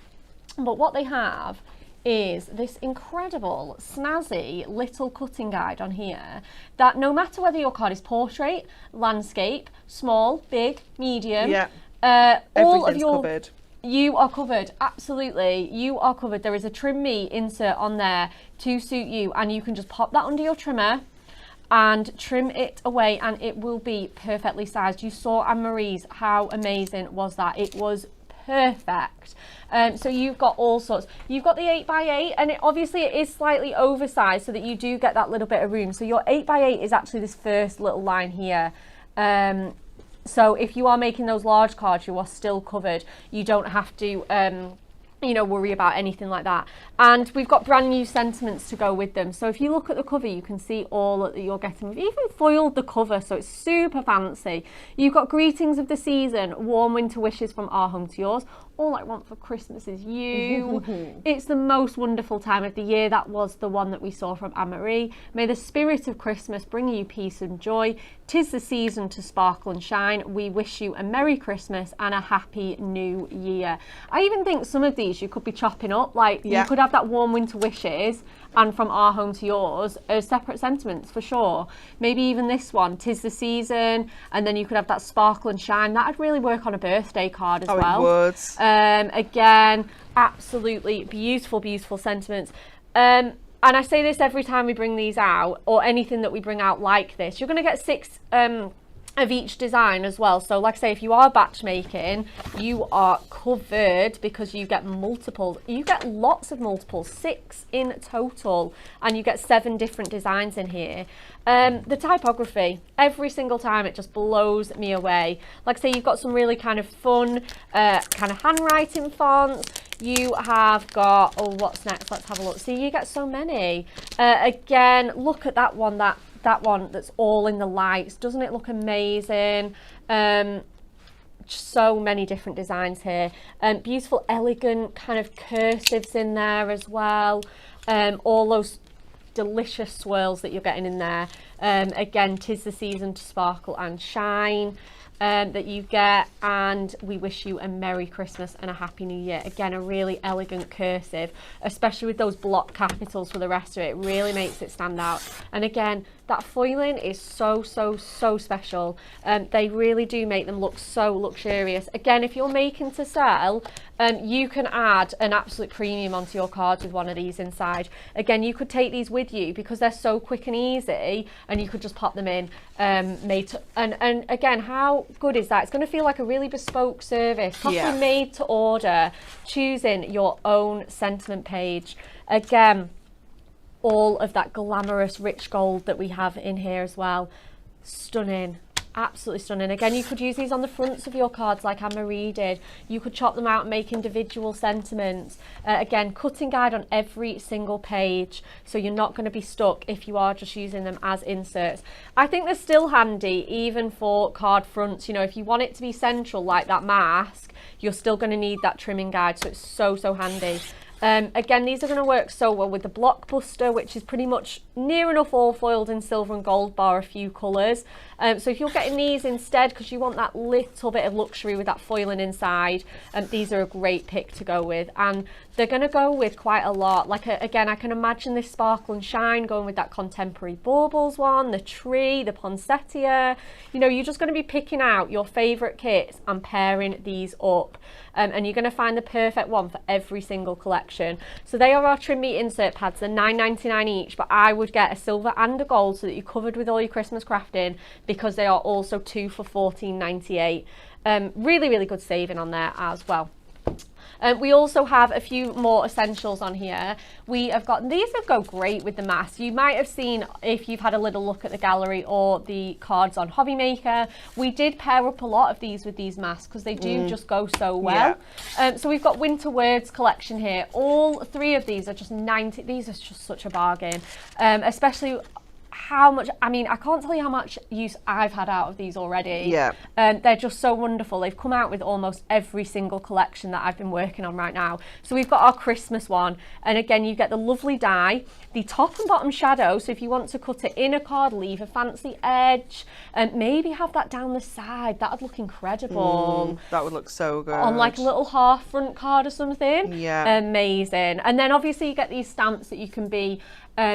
but what they have is this incredible snazzy little cutting guide on here that no matter whether your card is portrait, landscape, small, big, medium, all of your covered. You are covered, absolutely. You are covered. There is a trim me insert on there to suit you and you can just pop that under your trimmer and trim it away and it will be perfectly sized. You saw Anne-Marie's, how amazing was that? It was perfect. So you've got all sorts. You've got the 8x8 and obviously it is slightly oversized so that you do get that little bit of room. So your 8x8 is actually this first little line here. So if you are making those large cards, you are still covered. You don't have to worry about anything like that. And we've got brand new sentiments to go with them. So if you look at the cover, you can see all that you're getting. We've even foiled the cover, so it's super fancy. You've got greetings of the season, warm winter wishes from our home to yours. All I want for Christmas is you. It's the most wonderful time of the year. That was the one that we saw from Anne-Marie. May the spirit of Christmas bring you peace and joy. 'Tis the season to sparkle and shine. We wish you a Merry Christmas and a Happy New Year. I even think some of these you could be chopping up. Like you could have that warm winter wishes and from our home to yours as separate sentiments for sure. Maybe even this one, 'tis the season, and then you could have that sparkle and shine. That'd really work on a birthday card as well. It would. Again, absolutely beautiful, beautiful sentiments. And I say this every time we bring these out, or anything that we bring out like this. You're going to get 6 of each design as well. So like I say, if you are batch making, you are covered because you get multiples. You get lots of multiples, 6 in total, and you get 7 different designs in here. The typography, every single time it just blows me away. Like I say, you've got some really kind of fun kind of handwriting fonts. You have got, oh, what's next? Let's have a look. See, you get so many. Again, look at that one, that that one that's all in the lights. Doesn't it look amazing? So many different designs here. Beautiful, elegant kind of cursives in there as well. All those delicious swirls that you're getting in there. Again, 'tis the season to sparkle and shine. That you get, and we wish you a Merry Christmas and a Happy New Year. Again, a really elegant cursive, especially with those block capitals for the rest of it. It really makes it stand out. And again, that foiling is so special. They really do make them look so luxurious. Again, if you're making to sell, you can add an absolute premium onto your cards with one of these inside. Again, you could take these with you because they're so quick and easy, and you could just pop them in. And again, how good is that? It's going to feel like a really bespoke service, possibly made to order, choosing your own sentiment page. Again, all of that glamorous rich gold that we have in here as well. Stunning. Absolutely stunning. Again, you could use these on the fronts of your cards like Anne-Marie did. You could chop them out and make individual sentiments. Again, cutting guide on every single page, so you're not going to be stuck if you are just using them as inserts. I think they're still handy even for card fronts. You know, if you want it to be central like that mask, you're still going to need that trimming guide, so it's so handy. Again, these are going to work so well with the Blockbuster, which is pretty much near enough all foiled in silver and gold, bar a few colours. So if you're getting these instead because you want that little bit of luxury with that foiling inside, these are a great pick to go with, and they're going to go with quite a lot. Like again, I can imagine this sparkle and shine going with that contemporary baubles one, the tree, the poinsettia. You know, you're just going to be picking out your favourite kits and pairing these up. And you're going to find the perfect one for every single collection. So they are our trim meat insert pads. They're $9.99 each, but I would get a silver and a gold so that you're covered with all your Christmas crafting, because they are also 2 for $14.98. Really good saving on there as well. We also have a few more essentials on here. We have got, these that go great with the mask. You might have seen, if you've had a little look at the gallery or the cards on Hobby Maker, we did pair up a lot of these with these masks because they do just go so well. So we've got Winter Words collection here. All three of these are just 90, these are just such a bargain, especially how much, I mean, I can't tell you how much use I've had out of these already. They're just so wonderful. They've come out with almost every single collection that I've been working on right now. So we've got our Christmas one, and again, you get the lovely die, the top and bottom shadow, so if you want to cut it in a card, leave a fancy edge, and maybe have that down the side, that would look incredible. That would look so good. On like a little half front card or something. Amazing. And then obviously you get these stamps that you can be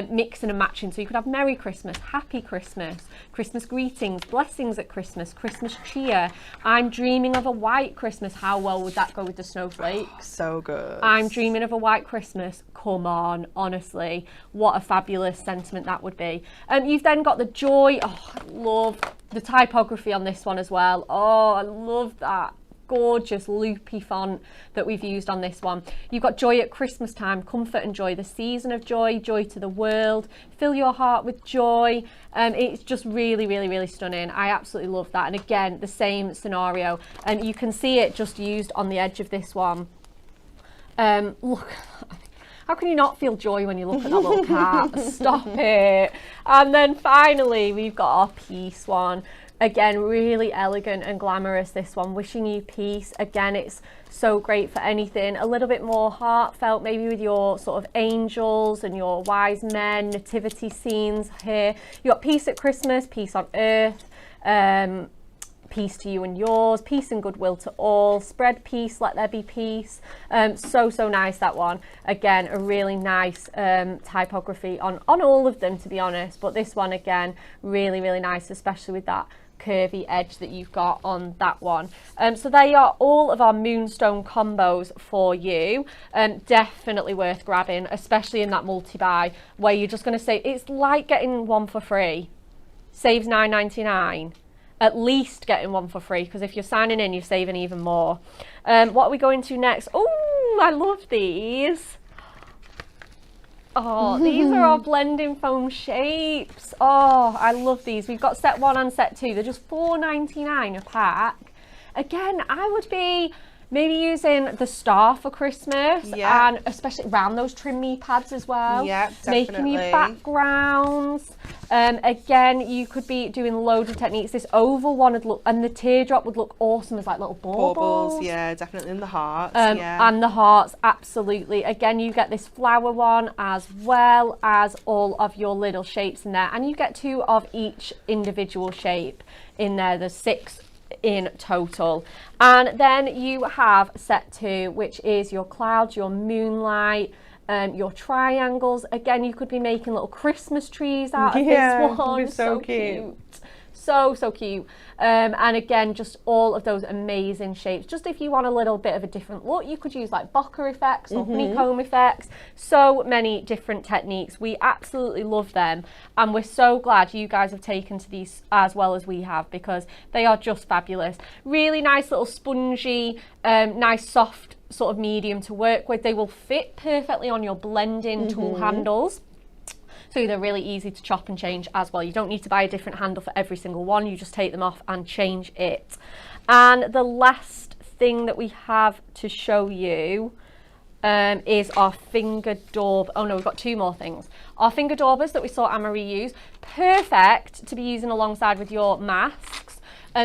mixing and matching. So you could have Merry Christmas, Happy Christmas, Christmas greetings, blessings at Christmas, Christmas cheer, I'm dreaming of a white Christmas. How well would that go with the snowflakes? So good. I'm dreaming of a white Christmas. Come on, honestly, what a fabulous sentiment that would be. You've then got the joy. Oh, I love the typography on this one as well. Oh, I love that gorgeous loopy font that we've used on this one. You've got joy at Christmas time, comfort and joy, the season of joy, joy to the world, fill your heart with joy. It's just really stunning. I absolutely love that. And again, the same scenario, and you can see it just used on the edge of this one. Look, how can you not feel joy when you look at that little cat? Stop it. And then finally we've got our peace one. Again, really elegant and glamorous, this one. Wishing you peace. Again, it's so great for anything a little bit more heartfelt, maybe with your sort of angels and your wise men, nativity scenes here. You've got peace at Christmas, peace on earth, peace to you and yours, peace and goodwill to all, spread peace, let there be peace. So nice, that one. Again, a really nice typography on all of them, to be honest, but this one again, really nice, especially with that curvy edge that you've got on that one. So they are all of our Moonstone combos for you. Definitely worth grabbing, especially in that multi-buy where you're just going to say, it's like getting one for free, saves $9.99. At least getting one for free, because if you're signing in, you're saving even more. What are we going to next? Oh, I love these. Oh, these are our blending foam shapes. Oh, I love these. We've got set 1 and set 2. They're just $4.99 a pack. Again, I would be maybe using the star for Christmas, Yeah. and especially around those trim me pads as well. Yeah, definitely. Making your backgrounds. Again, you could be doing loads of techniques. This oval one would look, and the teardrop would look awesome as like little baubles. Yeah, definitely in the hearts. And the hearts, absolutely. Again, you get this flower one as well as all of your little shapes in there, and you get 2 of each individual shape in there. There's 6 in total. And then you have set 2, which is your clouds, your moonlight, your triangles. Again, you could be making little Christmas trees out of this one. It's so cute. So cute. And again, just all of those amazing shapes. Just if you want a little bit of a different look, you could use like bokeh effects or honeycomb effects. So many different techniques. We absolutely love them, and we're so glad you guys have taken to these as well as we have, because they are just fabulous. Really nice little spongy, nice soft sort of medium to work with. They will fit perfectly on your blending tool handles. So they're really easy to chop and change as well. You don't need to buy a different handle for every single one. You just take them off and change it. And the last thing that we have to show you is our finger daub. Oh no, we've got 2 more things. Our finger daubers that we saw Anne-Marie use. Perfect to be using alongside with your masks.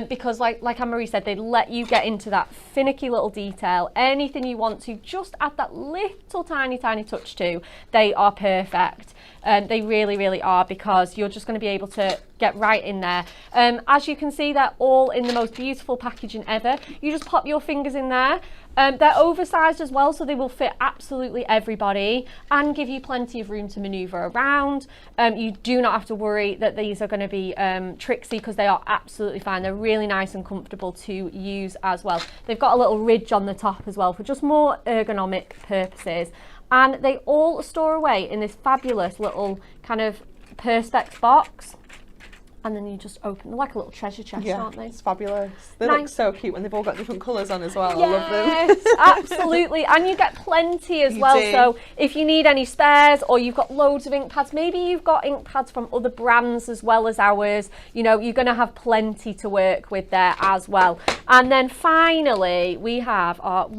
Because like Anne-Marie said, they let you get into that finicky little detail. Anything you want to just add that little tiny touch to, they are perfect. They really are, because you're just going to be able to get right in there. As you can see, they're all in the most beautiful packaging ever. You just pop your fingers in there. They're oversized as well, so they will fit absolutely everybody and give you plenty of room to maneuver around. You do not have to worry that these are going to be tricksy, because they are absolutely fine. They're really nice and comfortable to use as well. They've got a little ridge on the top as well for just more ergonomic purposes. And they all store away in this fabulous little kind of perspex box. And then you just open them like a little treasure chest, aren't they? It's fabulous. They look so cute when they've all got different colours on as well. Yes, I love them. Absolutely. And you get plenty as well. do. So if you need any spares, or you've got loads of ink pads, maybe you've got ink pads from other brands as well as ours, you know, you're going to have plenty to work with there as well. And then finally, we have our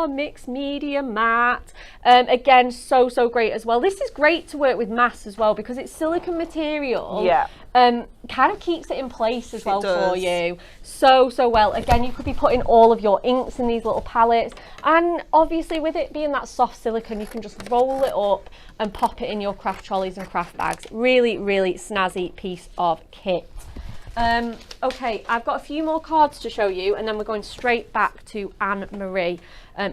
mixed media mat. Again, so great as well. This is great to work with masks as well, because it's silicone material. Yeah. Kind of keeps it in place as well for you. So well. Again, you could be putting all of your inks in these little palettes, and obviously with it being that soft silicone, you can just roll it up and pop it in your craft trolleys and craft bags. Really snazzy piece of kit. Okay, I've got a few more cards to show you, and then we're going straight back to Anne-Marie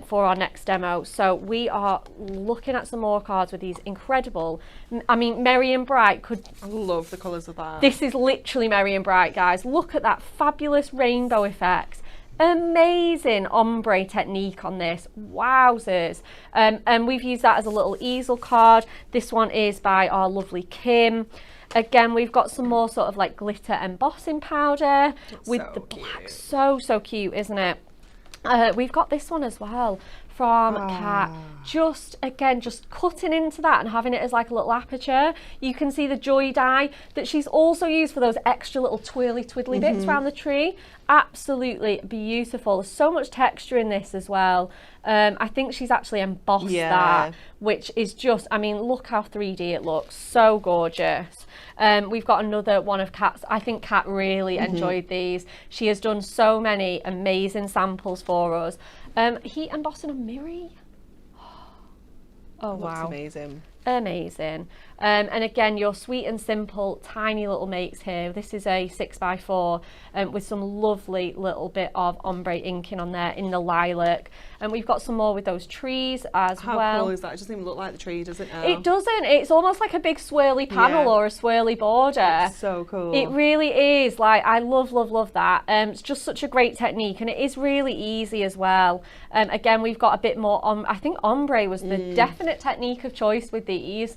for our next demo. So we are looking at some more cards with these incredible, I mean, Merry and Bright could... I love the colours of that. This is literally Merry and Bright, guys. Look at that fabulous rainbow effect. Amazing ombre technique on this. Wowzers. And we've used that as a little easel card. This one is by our lovely Kim. Again, we've got some more sort of like glitter embossing powder with the black. So cute, isn't it? We've got this one as well from Kat. Just cutting into that and having it as like a little aperture. You can see the joy die that she's also used for those extra little twirly twiddly bits around the tree. Absolutely beautiful. There's so much texture in this as well. I think she's actually embossed that, which is just, I mean, look how 3D it looks. So gorgeous. We've got another one of Kat's. I think Kat really enjoyed these. She has done so many amazing samples for us. Heat embossing on Miri. Oh, wow. Amazing. Amazing. And again, your sweet and simple tiny little makes here. This is a 6x4 with some lovely little bit of ombre inking on there in the lilac. And we've got some more with those trees as well. How cool is that? It doesn't even look like the tree, does it now? It doesn't. It's almost like a big swirly panel or a swirly border. It's so cool. It really is. Like, I love that. It's just such a great technique, and it is really easy as well. Again, we've got a bit more I think ombre was the definite technique of choice with these.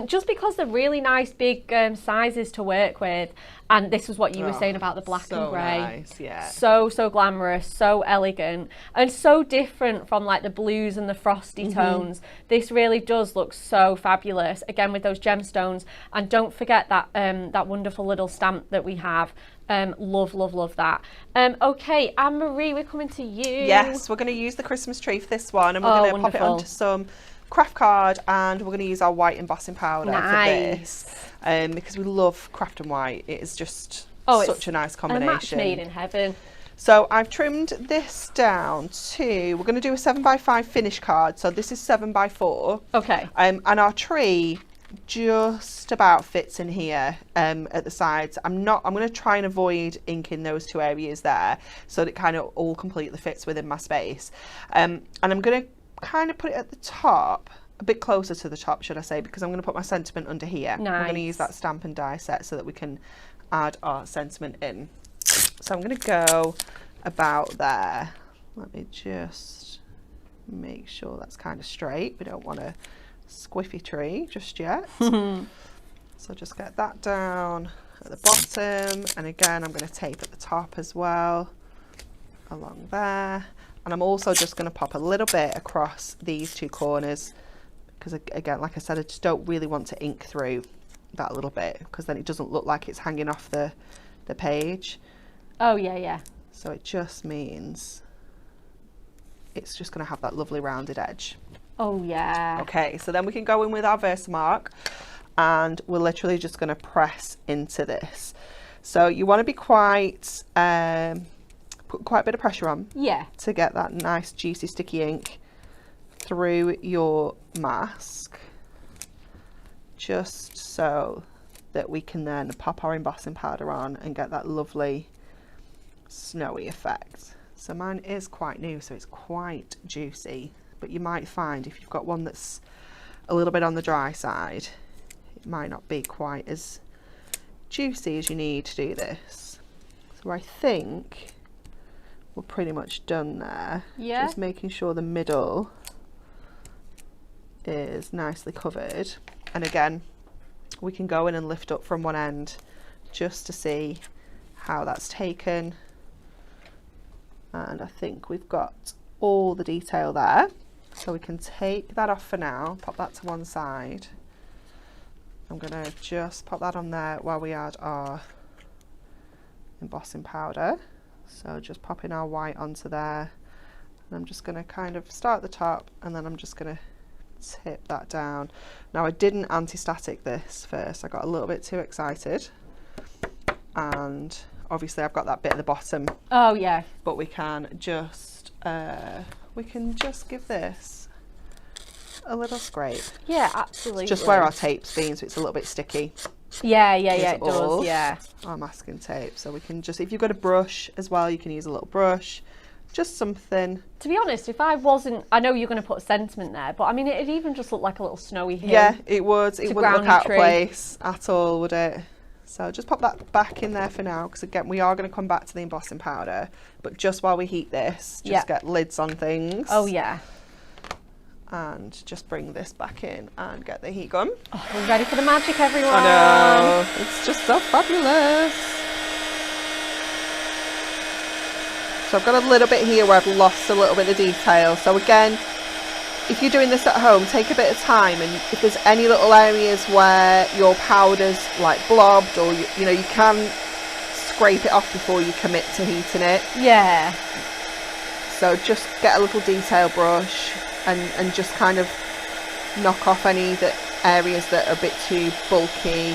Just just because they're really nice big sizes to work with. And this was what you were saying about the black and grey. Nice, yeah. So glamorous, so elegant, and so different from like the blues and the frosty tones. This really does look so fabulous, again with those gemstones. And don't forget that that wonderful little stamp that we have. Love that. Okay, Anne-Marie, we're coming to you. Yes, we're going to use the Christmas tree for this one, and we're going to pop it onto some craft card, and we're going to use our white embossing powder for this, because we love craft and white. It is just such a nice combination. A match made in heaven. So I've trimmed this down to, we're going to do a 7x5 finish card. So this is 7x4. Okay. And our tree just about fits in here at the sides. I'm going to try and avoid inking those two areas there, so that it kind of all completely fits within my space. And I'm going to kind of put it at the top, a bit closer to the top, should I say, because I'm going to put my sentiment under here. Nice. I'm going to use that stamp and die set so that we can add our sentiment in. So I'm going to go about there. Let me just make sure that's kind of straight. We don't want a squiffy tree just yet. So just get that down at the bottom, and again I'm going to tape at the top as well along there. And I'm also just going to pop a little bit across these two corners, because again, like I said, I just don't really want to ink through that little bit, because then it doesn't look like it's hanging off the page. Oh yeah. So it just means it's just going to have that lovely rounded edge. Oh yeah. Okay, so then we can go in with our Versamark, and we're literally just going to press into this. So you want to be quite put quite a bit of pressure on, to get that nice juicy sticky ink through your mask, just so that we can then pop our embossing powder on and get that lovely snowy effect. So mine is quite new, so it's quite juicy, but you might find if you've got one that's a little bit on the dry side, it might not be quite as juicy as you need to do this. So I think we're pretty much done there. Yeah. Just making sure the middle is nicely covered. And again, we can go in and lift up from one end just to see how that's taken. And I think we've got all the detail there. So we can take that off for now, pop that to one side. I'm going to just pop that on there while we add our embossing powder. So just popping our white onto there, and I'm just going to kind of start at the top, and then I'm just going to tip that down. Now I didn't anti-static this first, I got a little bit too excited, and obviously I've got that bit at the bottom. Oh yeah. But we can just give this a little scrape. Yeah, absolutely. It's just where our tape's been, so it's a little bit sticky. Yeah, it does, yeah. Our masking tape. So we can just, if you've got a brush as well, you can use a little brush, just something. To be honest, if I wasn't, I know you're going to put sentiment there, but I mean, it'd even just look like a little snowy hill. Yeah, it would. It wouldn't look out of tree. place at all, would it? So just pop that back in there for now, because again, we are going to come back to the embossing powder, but just while we heat this, just get lids on things. Oh yeah. And just bring this back in and get the heat gun. Oh, we're ready for the magic, everyone. I know, it's just so fabulous. So I've got a little bit here where I've lost a little bit of detail. So again, if you're doing this at home, take a bit of time, and if there's any little areas where your powder's like blobbed, or you know, you can scrape it off before you commit to heating it. Yeah. So just get a little detail brush and just kind of knock off any areas that are a bit too bulky.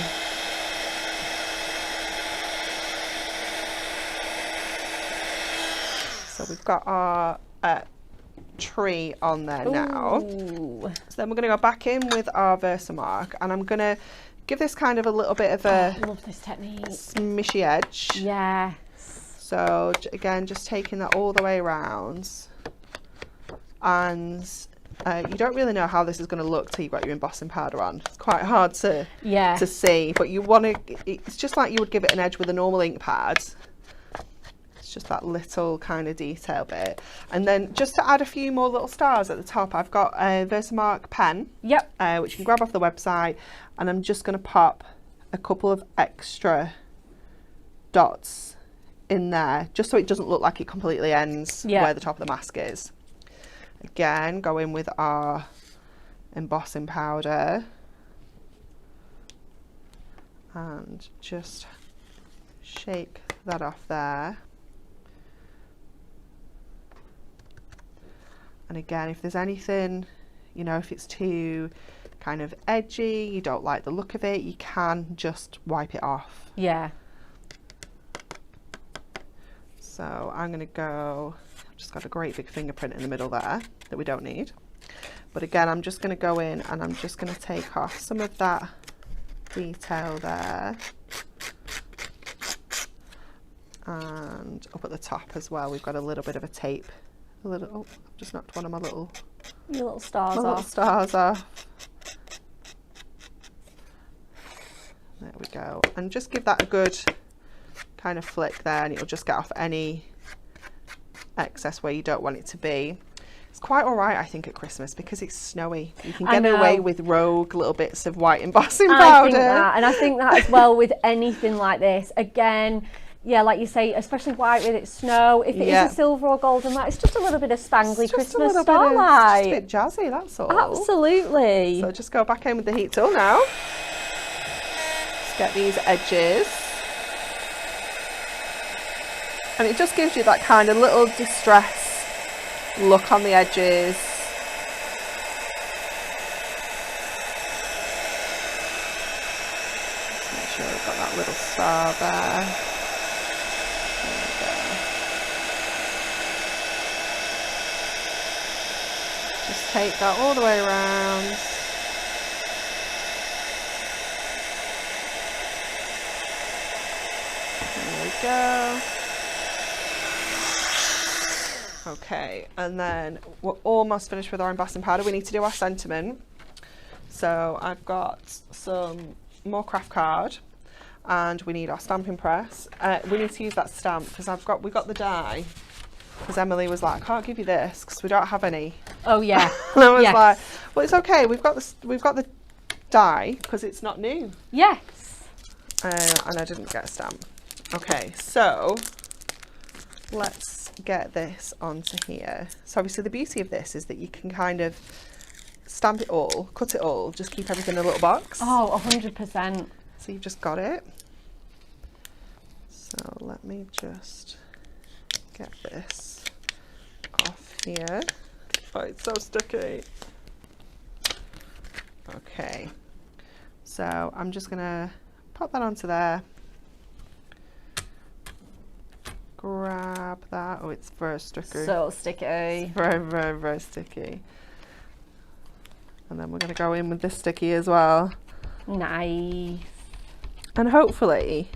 So we've got our tree on there now. Ooh. So then we're going to go back in with our Versamark, and I'm going to give this kind of a little bit of a I love this technique. Smishy edge. Yeah. So again, just taking that all the way around. And you don't really know how this is going to look till you've got your embossing powder on. It's quite hard to see, but you want to, it's just like you would give it an edge with a normal ink pad. It's It's just that little kind of detail bit. And then just to add a few more little stars at the top, I've got a Versamark pen, Yep. which you can grab off the website, and I'm just going to pop a couple of extra dots in there, just so it doesn't look like it completely ends where the top of the mask is. Again, go in with our embossing powder and just shake that off there. And again, if there's anything, you know, if it's too kind of edgy, you don't like the look of it, you can just wipe it off. Yeah. So I'm going to go, I've just got a great big fingerprint in the middle there that we don't need. But again, I'm just going to go in and I'm just going to take off some of that detail there. And up at the top as well, we've got a little bit of a tape. A little, oh, I've just knocked one of my little stars off. Little stars off. There we go. And just give that a good kind of flick there, and it'll just get off any excess where you don't want it to be. It's quite all right, I think, at Christmas because it's snowy. You can get away with rogue little bits of white embossing powder. I think that, and I think that as well with anything like this. Again, yeah, like you say, especially white with its snow. If it is a silver or golden light, it's just a little bit of spangly Christmas starlight. It's just a bit jazzy, that's all. Absolutely. So just go back in with the heat tool now. Let's get these edges. And it just gives you that kind of little distress look on the edges. Just make sure we've got that little star there. There we go. Just take that all the way around. There we go. Okay, and then we're almost finished with our embossing powder. We need to do our sentiment. So I've got some more craft card, and we need our stamping press. We need to use that stamp because we got the die. Because Emily was like, I can't give you this because we don't have any. Oh yeah. And I was like, well, it's okay. We've got the die because it's not new. Yes. And I didn't get a stamp. Okay, so let's get this onto here. So obviously the beauty of this is that you can kind of stamp it all, cut it all, just keep everything in a little box. Oh, 100%. So you've just got it. So let me just get this off here. Oh, it's so sticky. Okay, so I'm just gonna pop that onto there. Grab that. Oh, it's very sticky. So sticky. Very, very, very sticky. And then we're going to go in with this sticky as well. Nice. And hopefully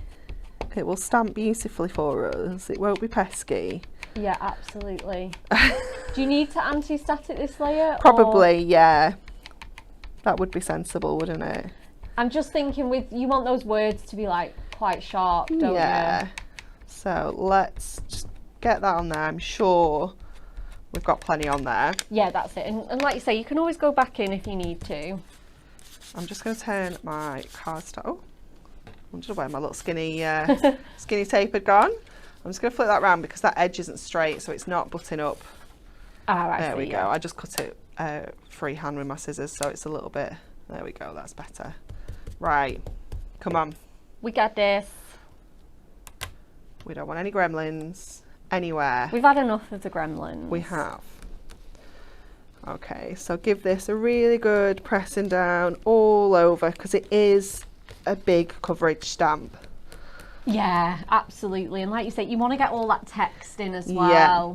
it will stamp beautifully for us. It won't be pesky. Yeah, absolutely. Do you need to anti-static this layer? Probably, yeah. That would be sensible, wouldn't it? I'm just thinking you want those words to be like quite sharp, don't you? Yeah. So let's just get that on there. I'm sure we've got plenty on there. Yeah, that's it. And like you say, you can always go back in if you need to. I'm just going to turn my cardstock. Oh, I wondered where my little skinny skinny tape had gone. I'm just going to flip that around because that edge isn't straight, so it's not butting up. Ah, right. There we go. I just cut it freehand with my scissors, so it's a little bit. There we go. That's better. Right. Come on. We got this. We don't want any gremlins anywhere. We've had enough of the gremlins. We have. Okay, so give this a really good pressing down all over because it is a big coverage stamp. Yeah, absolutely. And like you say, you want to get all that text in as well. Yeah.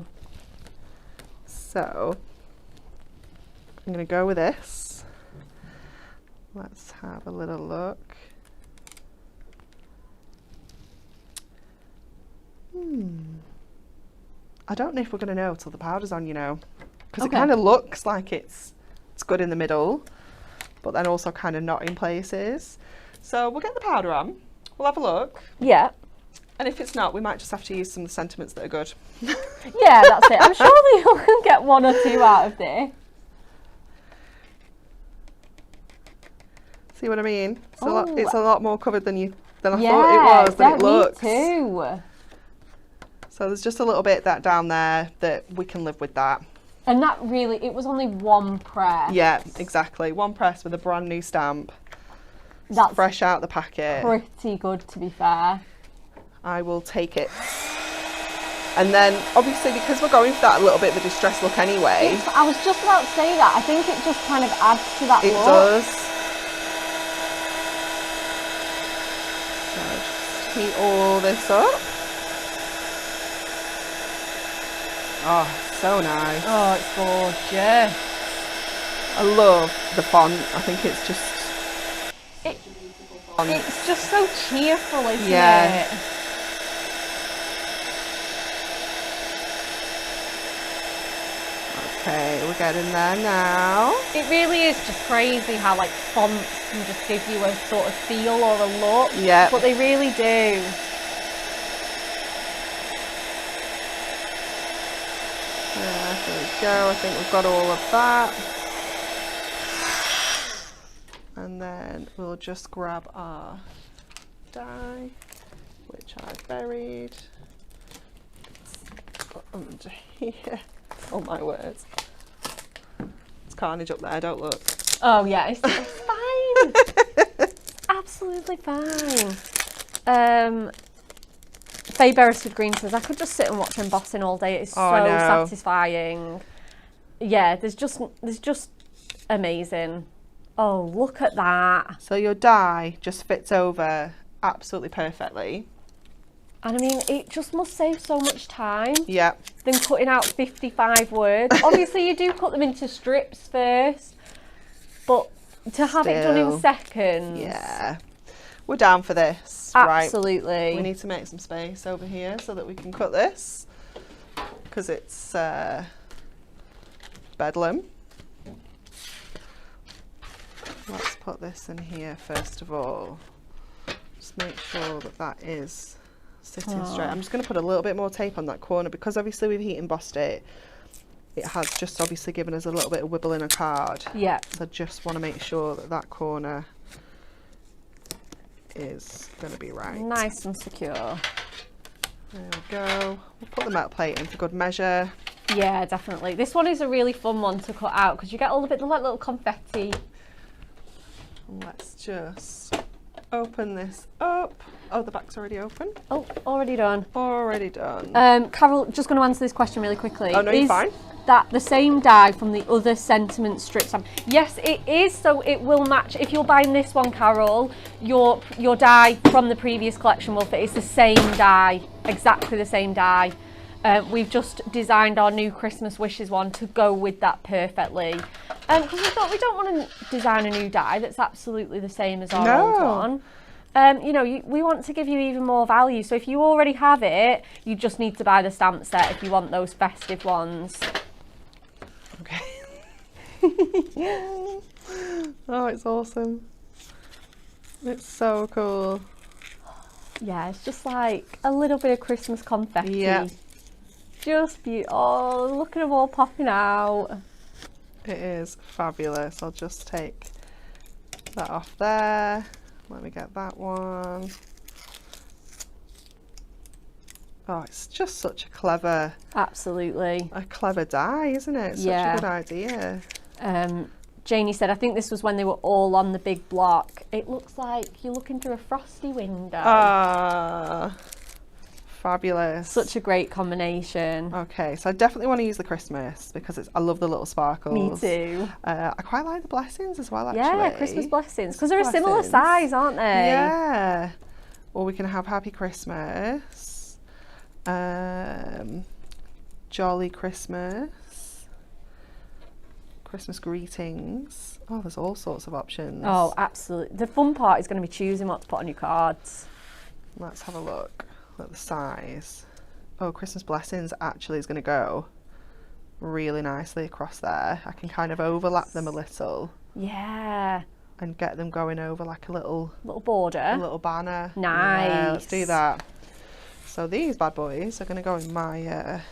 So I'm going to go with this. Let's have a little look. I don't know if we're going to know till the powder's on, you know, because it kind of looks like it's good in the middle, but then also kind of not in places. So we'll get the powder on. We'll have a look. Yeah. And if it's not, we might just have to use some of the sentiments that are good. Yeah, that's it. I'm sure that you'll get 1 or 2 out of this. See what I mean? It's a lot more covered than I thought it was, than it looks. Me too. So there's just a little bit that down there that we can live with that. And that really, it was only 1 press. Yeah, exactly. 1 press with a brand new stamp. That's fresh out the packet. Pretty good, to be fair. I will take it. And then, obviously, because we're going for that a little bit of a distressed look anyway. I was just about to say that. I think it just kind of adds to that look. It does. So just heat all this up. Oh, so nice. Oh, it's gorgeous. I love the font. I think it's just... It's just so cheerful, isn't yeah. it? Okay, we're getting there now. It really is just crazy how like fonts can just give you a sort of feel or a look. Yeah. But they really do. There we go. I think we've got all of that. And then we'll just grab our die, which I've buried. It's under here. Oh my words. It's carnage up there, don't look. Oh yeah, it's fine. It's absolutely fine. Faye Beresford Green says, I could just sit and watch embossing all day. It's so satisfying. Yeah, there's just amazing. Oh, look at that. So your die just fits over absolutely perfectly. And I mean, it just must save so much time. Yeah. Than cutting out 55 words. Obviously, you do cut them into strips first, but to have it done in seconds. Yeah. We're down for this. Absolutely. Right. We need to make some space over here so that we can cut this, because it's bedlam. Let's put this in here first of all. Just make sure that that is sitting straight. I'm just going to put a little bit more tape on that corner because obviously we've heat embossed it. It has just obviously given us a little bit of wibble in a card. Yeah. So I just want to make sure that that corner is going to be right. Nice and secure. There we go. We'll put the metal plate in for good measure. Yeah, definitely. This one is a really fun one to cut out because you get all the bit like little confetti. Let's just open this up. Oh, the back's already open. Oh, already done. Already done. Carol, just going to answer this question really quickly. Oh, no, you're fine. That the same die from the other sentiment strip stamp? Yes, it is. So it will match. If you're buying this one, Carol, your die from the previous collection will fit. It's the same die, exactly the same die. We've just designed our new Christmas wishes one to go with that perfectly. Because we thought we don't want to design a new die that's absolutely the same as our old one. You know, we want to give you even more value. So if you already have it, you just need to buy the stamp set if you want those festive ones. Okay. Oh, it's awesome. It's so cool. Yeah, it's just like a little bit of Christmas confetti. Yeah. Just beautiful. Oh, look at them all popping out. It is fabulous. I'll just take that off there. Let me get that one. Oh, it's just such a clever... Absolutely. A clever die, isn't it? It's such a good idea. Janie said, I think this was when they were all on the big block. It looks like you're looking through a frosty window. Ah, fabulous. Such a great combination. Okay, so I definitely want to use the Christmas because I love the little sparkles. Me too. I quite like the blessings as well, actually. Yeah, Christmas blessings, because they're a similar size, aren't they? Yeah. Or we can have Happy Christmas, Jolly Christmas, Christmas greetings. Oh, there's all sorts of options. Oh, absolutely. The fun part is going to be choosing what to put on your cards. Let's have a look at the size. Oh, Christmas blessings actually is going to go really nicely across there. I can kind of overlap them a little. Yeah. And get them going over like a little border. A little banner. Nice. Yeah, let's do that. So these bad boys are going to go in my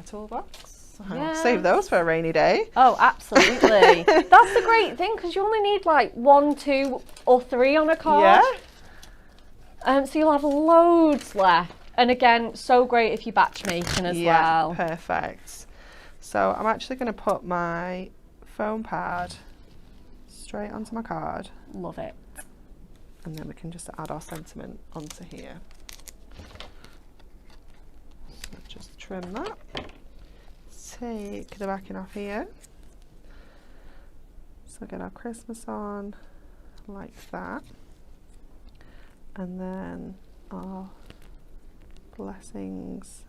toolbox. Yeah. Save those for a rainy day. Oh, absolutely. That's the great thing, because you only need like 1, 2 or 3 on a card. Yeah. So you'll have loads left. And again, so great if you're batch making as well. Perfect. So I'm actually going to put my foam pad straight onto my card. Love it. And then we can just add our sentiment onto here. So just trim that. Take the backing off here. So get our Christmas on like that. And then our blessings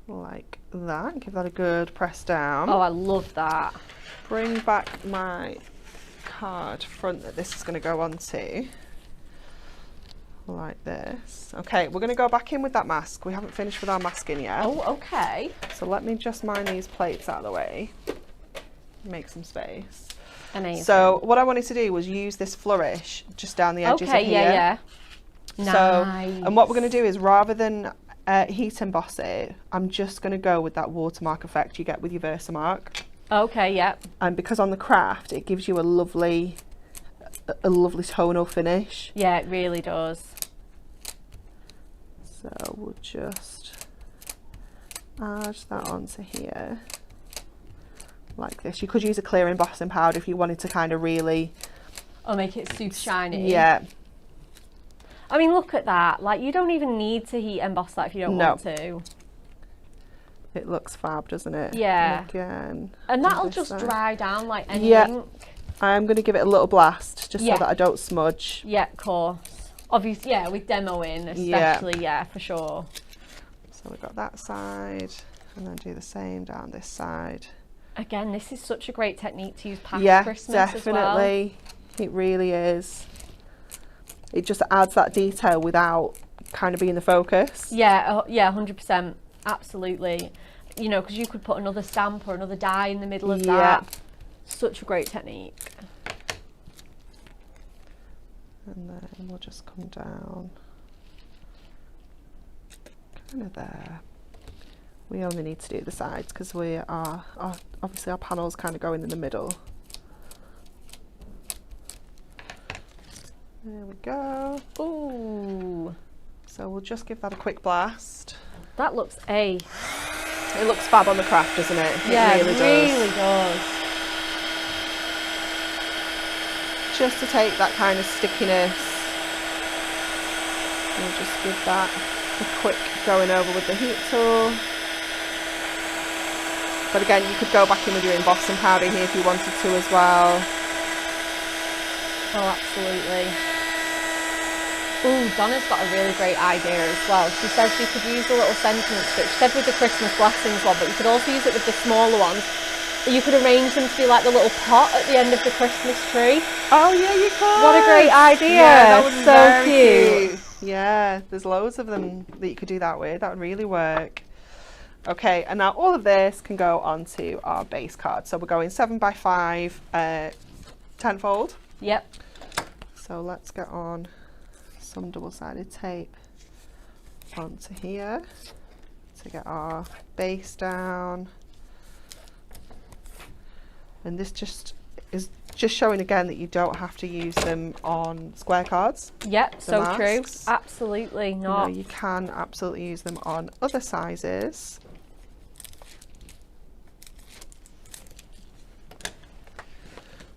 like that. Give that a good press down. Oh, I love that. Bring back my card front that this is going to go onto. Like this. Okay, we're going to go back in with that mask. We haven't finished with our masking yet. Oh, okay. So let me just mine these plates out of the way. Make some space. Amazing. So what I wanted to do was use this flourish just down the edges of here. yeah. So, Nice. and what we're going to do is, rather than heat emboss it, I'm just going to go with that watermark effect you get with your Versamark. Okay, yeah. And because on the craft, it gives you a lovely tonal finish. Yeah, it really does. So we'll just add that onto here like this. You could use a clear embossing powder if you wanted to kind of really... Or make it super shiny. Yeah. I mean, look at that. Like, you don't even need to heat emboss that if you don't want to. It looks fab, doesn't it? Yeah. And again. And that'll just dry down like any ink. I'm going to give it a little blast just so that I don't smudge. Yeah, of course. Obviously, yeah, with demoing especially, yeah, for sure. So we've got that side, and then do the same down this side. Again, this is such a great technique to use past Christmas as well. Yeah, definitely. It really is. It just adds that detail without kind of being the focus. Yeah, yeah, 100%. Absolutely. You know, because you could put another stamp or another die in the middle of that. Such a great technique. And then we'll just come down kind of there. We only need to do the sides because we are, obviously our panels kind of going in the middle. There we go. Ooh. So we'll just give that a quick blast. That looks ace. It looks fab on the craft, doesn't it? Yeah, it really does. Just to take that kind of stickiness. We'll just give that a quick going over with the heat tool. But again, you could go back in with your embossing powder here if you wanted to as well. Oh, absolutely. Ooh, Donna's got a really great idea as well. She says you could use a little sentiment strip. She said with the Christmas blessings one, but you could also use it with the smaller ones. You could arrange them to be like the little pot at the end of the Christmas tree. Oh yeah, you could. What a great idea. Yeah, that would be so very cute. Yeah, there's loads of them that you could do that with. That would really work. Okay, and now all of this can go onto our base card. So we're going 7x5 tenfold. Yep. So let's get on some double-sided tape onto here to get our base down. And this just is just showing again that you don't have to use them on square cards. Yep, so masks. true. Absolutely not. You can absolutely use them on other sizes.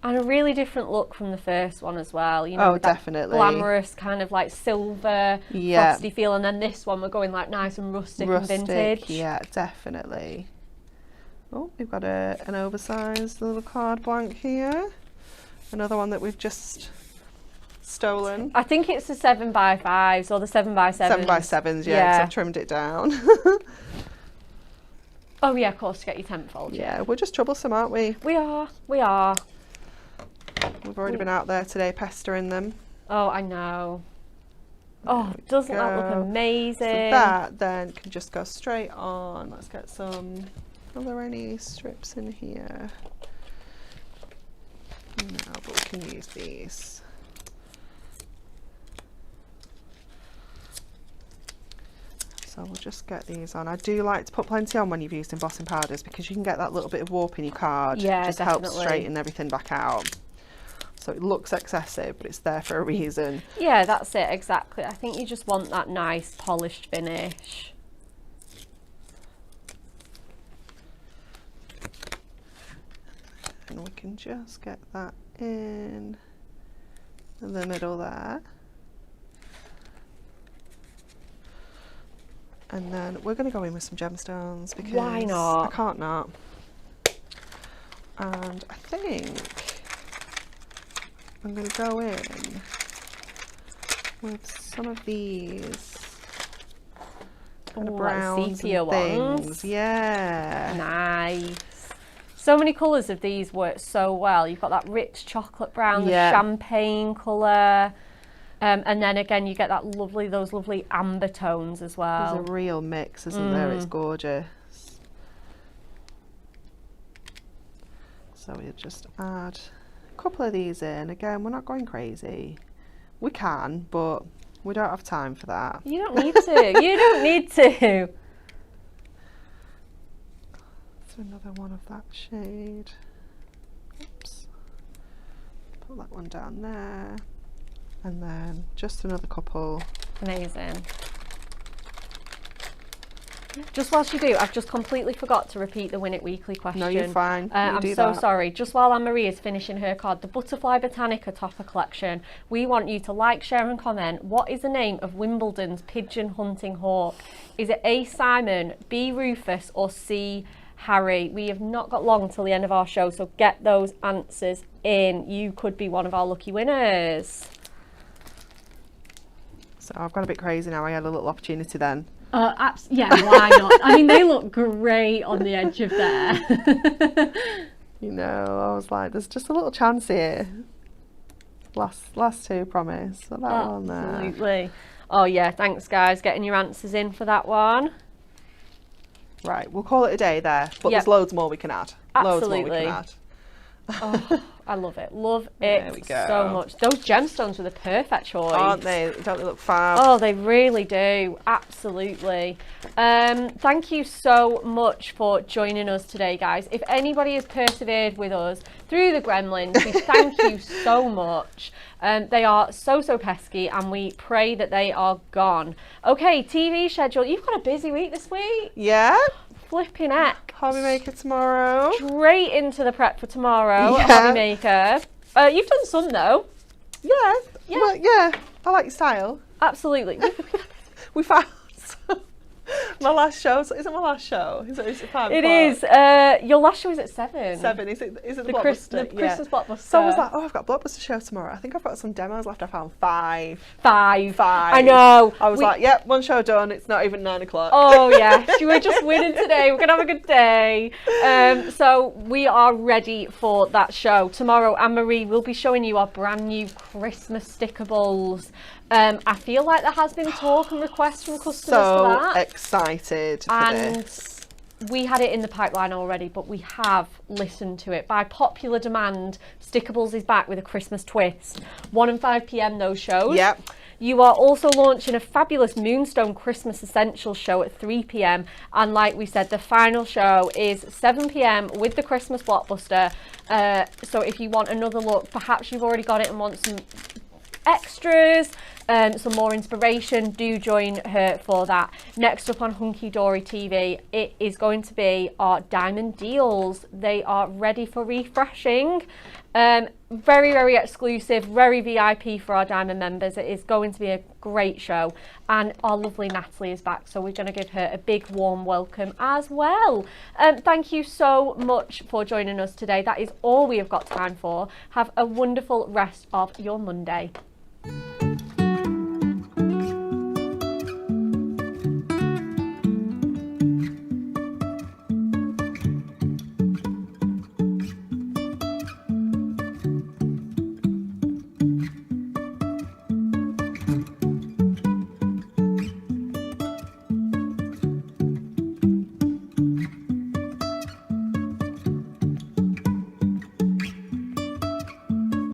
And a really different look from the first one as well. You know, Oh, definitely. Glamorous kind of like silver, frosty feel. And then this one, we're going like nice and rustic and vintage. Yeah, definitely. Oh, we've got an oversized little card blank here. Another one that we've just stolen. I think it's the 7x5s or the 7x7s. 7x7s, yeah, 'cause I've trimmed it down. Oh yeah, of course, to get your tenfold. Yeah, we're just troublesome, aren't we? We are. We are. We've already been out there today pestering them. Oh, I know. Oh, doesn't that look amazing? So that then can just go straight on. Let's get some. Are there any strips in here? No, but we can use these. So we'll just get these on. I do like to put plenty on when you've used embossing powders because you can get that little bit of warp in your card. Yeah, it just definitely. helps straighten everything back out. So it looks excessive, but it's there for a reason. Yeah, that's it, exactly. I think you just want that nice polished finish. And we can just get that in the middle there. And then we're going to go in with some gemstones because why not? I can't not. And I think I'm going to go in with some of these kind of browns sepia and things. ones. Yeah. Nice. So many colours of these work so well. You've got that rich chocolate brown, Yeah. the champagne colour. And then again, you get that those lovely amber tones as well. There's a real mix, isn't there? It's gorgeous. So we'll just add a couple of these in. Again, we're not going crazy. We can, but we don't have time for that. You don't need to. You don't need to. So another one of that shade. Oops. Put that one down there. And then just another couple. Amazing. Just whilst you do, I've just completely forgot to repeat the Win It Weekly question. No, you're fine. I'm so sorry. Just while Anne-Marie is finishing her card, the Butterfly Botanica Topper Collection, we want you to like, share and comment. What is the name of Wimbledon's pigeon hunting hawk? Is it A, Simon, B, Rufus or C, Harry? We have not got long till the end of our show, so get those answers in. You could be one of our lucky winners. So I've gone a bit crazy now. I had a little opportunity then. Yeah, why not? I mean, they look great on the edge of there. You know, I was like, there's just a little chance here. Last two, promise. So that one there. Absolutely. Oh yeah, thanks guys, getting your answers in for that one. Right, we'll call it a day there, but Yep. there's loads more we can add. Loads more we Absolutely. can add. Oh, I love it. Love There we it go. so much. Those gemstones were the perfect choice. Aren't they? Don't they look fab? Oh, they really do. Absolutely. Thank you so much for joining us today, guys. If anybody has persevered with us through the gremlins, we thank you so much. They are so pesky and we pray that they are gone. Okay, TV schedule. You've got a busy week this week. Yeah? Flipping heck. Hobby maker tomorrow. Straight into the prep for tomorrow at Yeah. Hobby Maker. You've done some though. Yeah. Yeah. Well, yeah. I like your style. Absolutely. We found my last show. So is it my last show? Is it 5 It o'clock? is. Your last show is at 7. 7. Is it the The Blockbuster? Christmas Blockbuster. So I was like, oh, I've got a Blockbuster show tomorrow. I think I've got some demos left. I found 5. 5. 5. I know. I was like, yep, one show done. It's not even 9 o'clock. Oh yes, you were just winning today. We're gonna have a good day. So we are ready for that show tomorrow. Anne-Marie will be showing you our brand new Christmas stickables. I feel like there has been talk and requests from customers for So that. excited for And this. we had it in the pipeline already, but we have listened to it. By popular demand, Stickables is back with a Christmas twist. 1 and 5 p.m. those shows. Yep. You are also launching a fabulous Moonstone Christmas Essentials show at 3 p.m. And like we said, the final show is 7 p.m. with the Christmas Blockbuster. So if you want another look, perhaps you've already got it and want some extras, some more inspiration, do join her for that. Next up on Hunky Dory TV, it is going to be our diamond deals. They are ready for refreshing. Very exclusive, very VIP for our diamond members. It is going to be a great show, and our lovely Natalie is back, so we're going to give her a big warm welcome as well. Thank you so much for joining us today. That is all we have got time for. Have a wonderful rest of your Monday.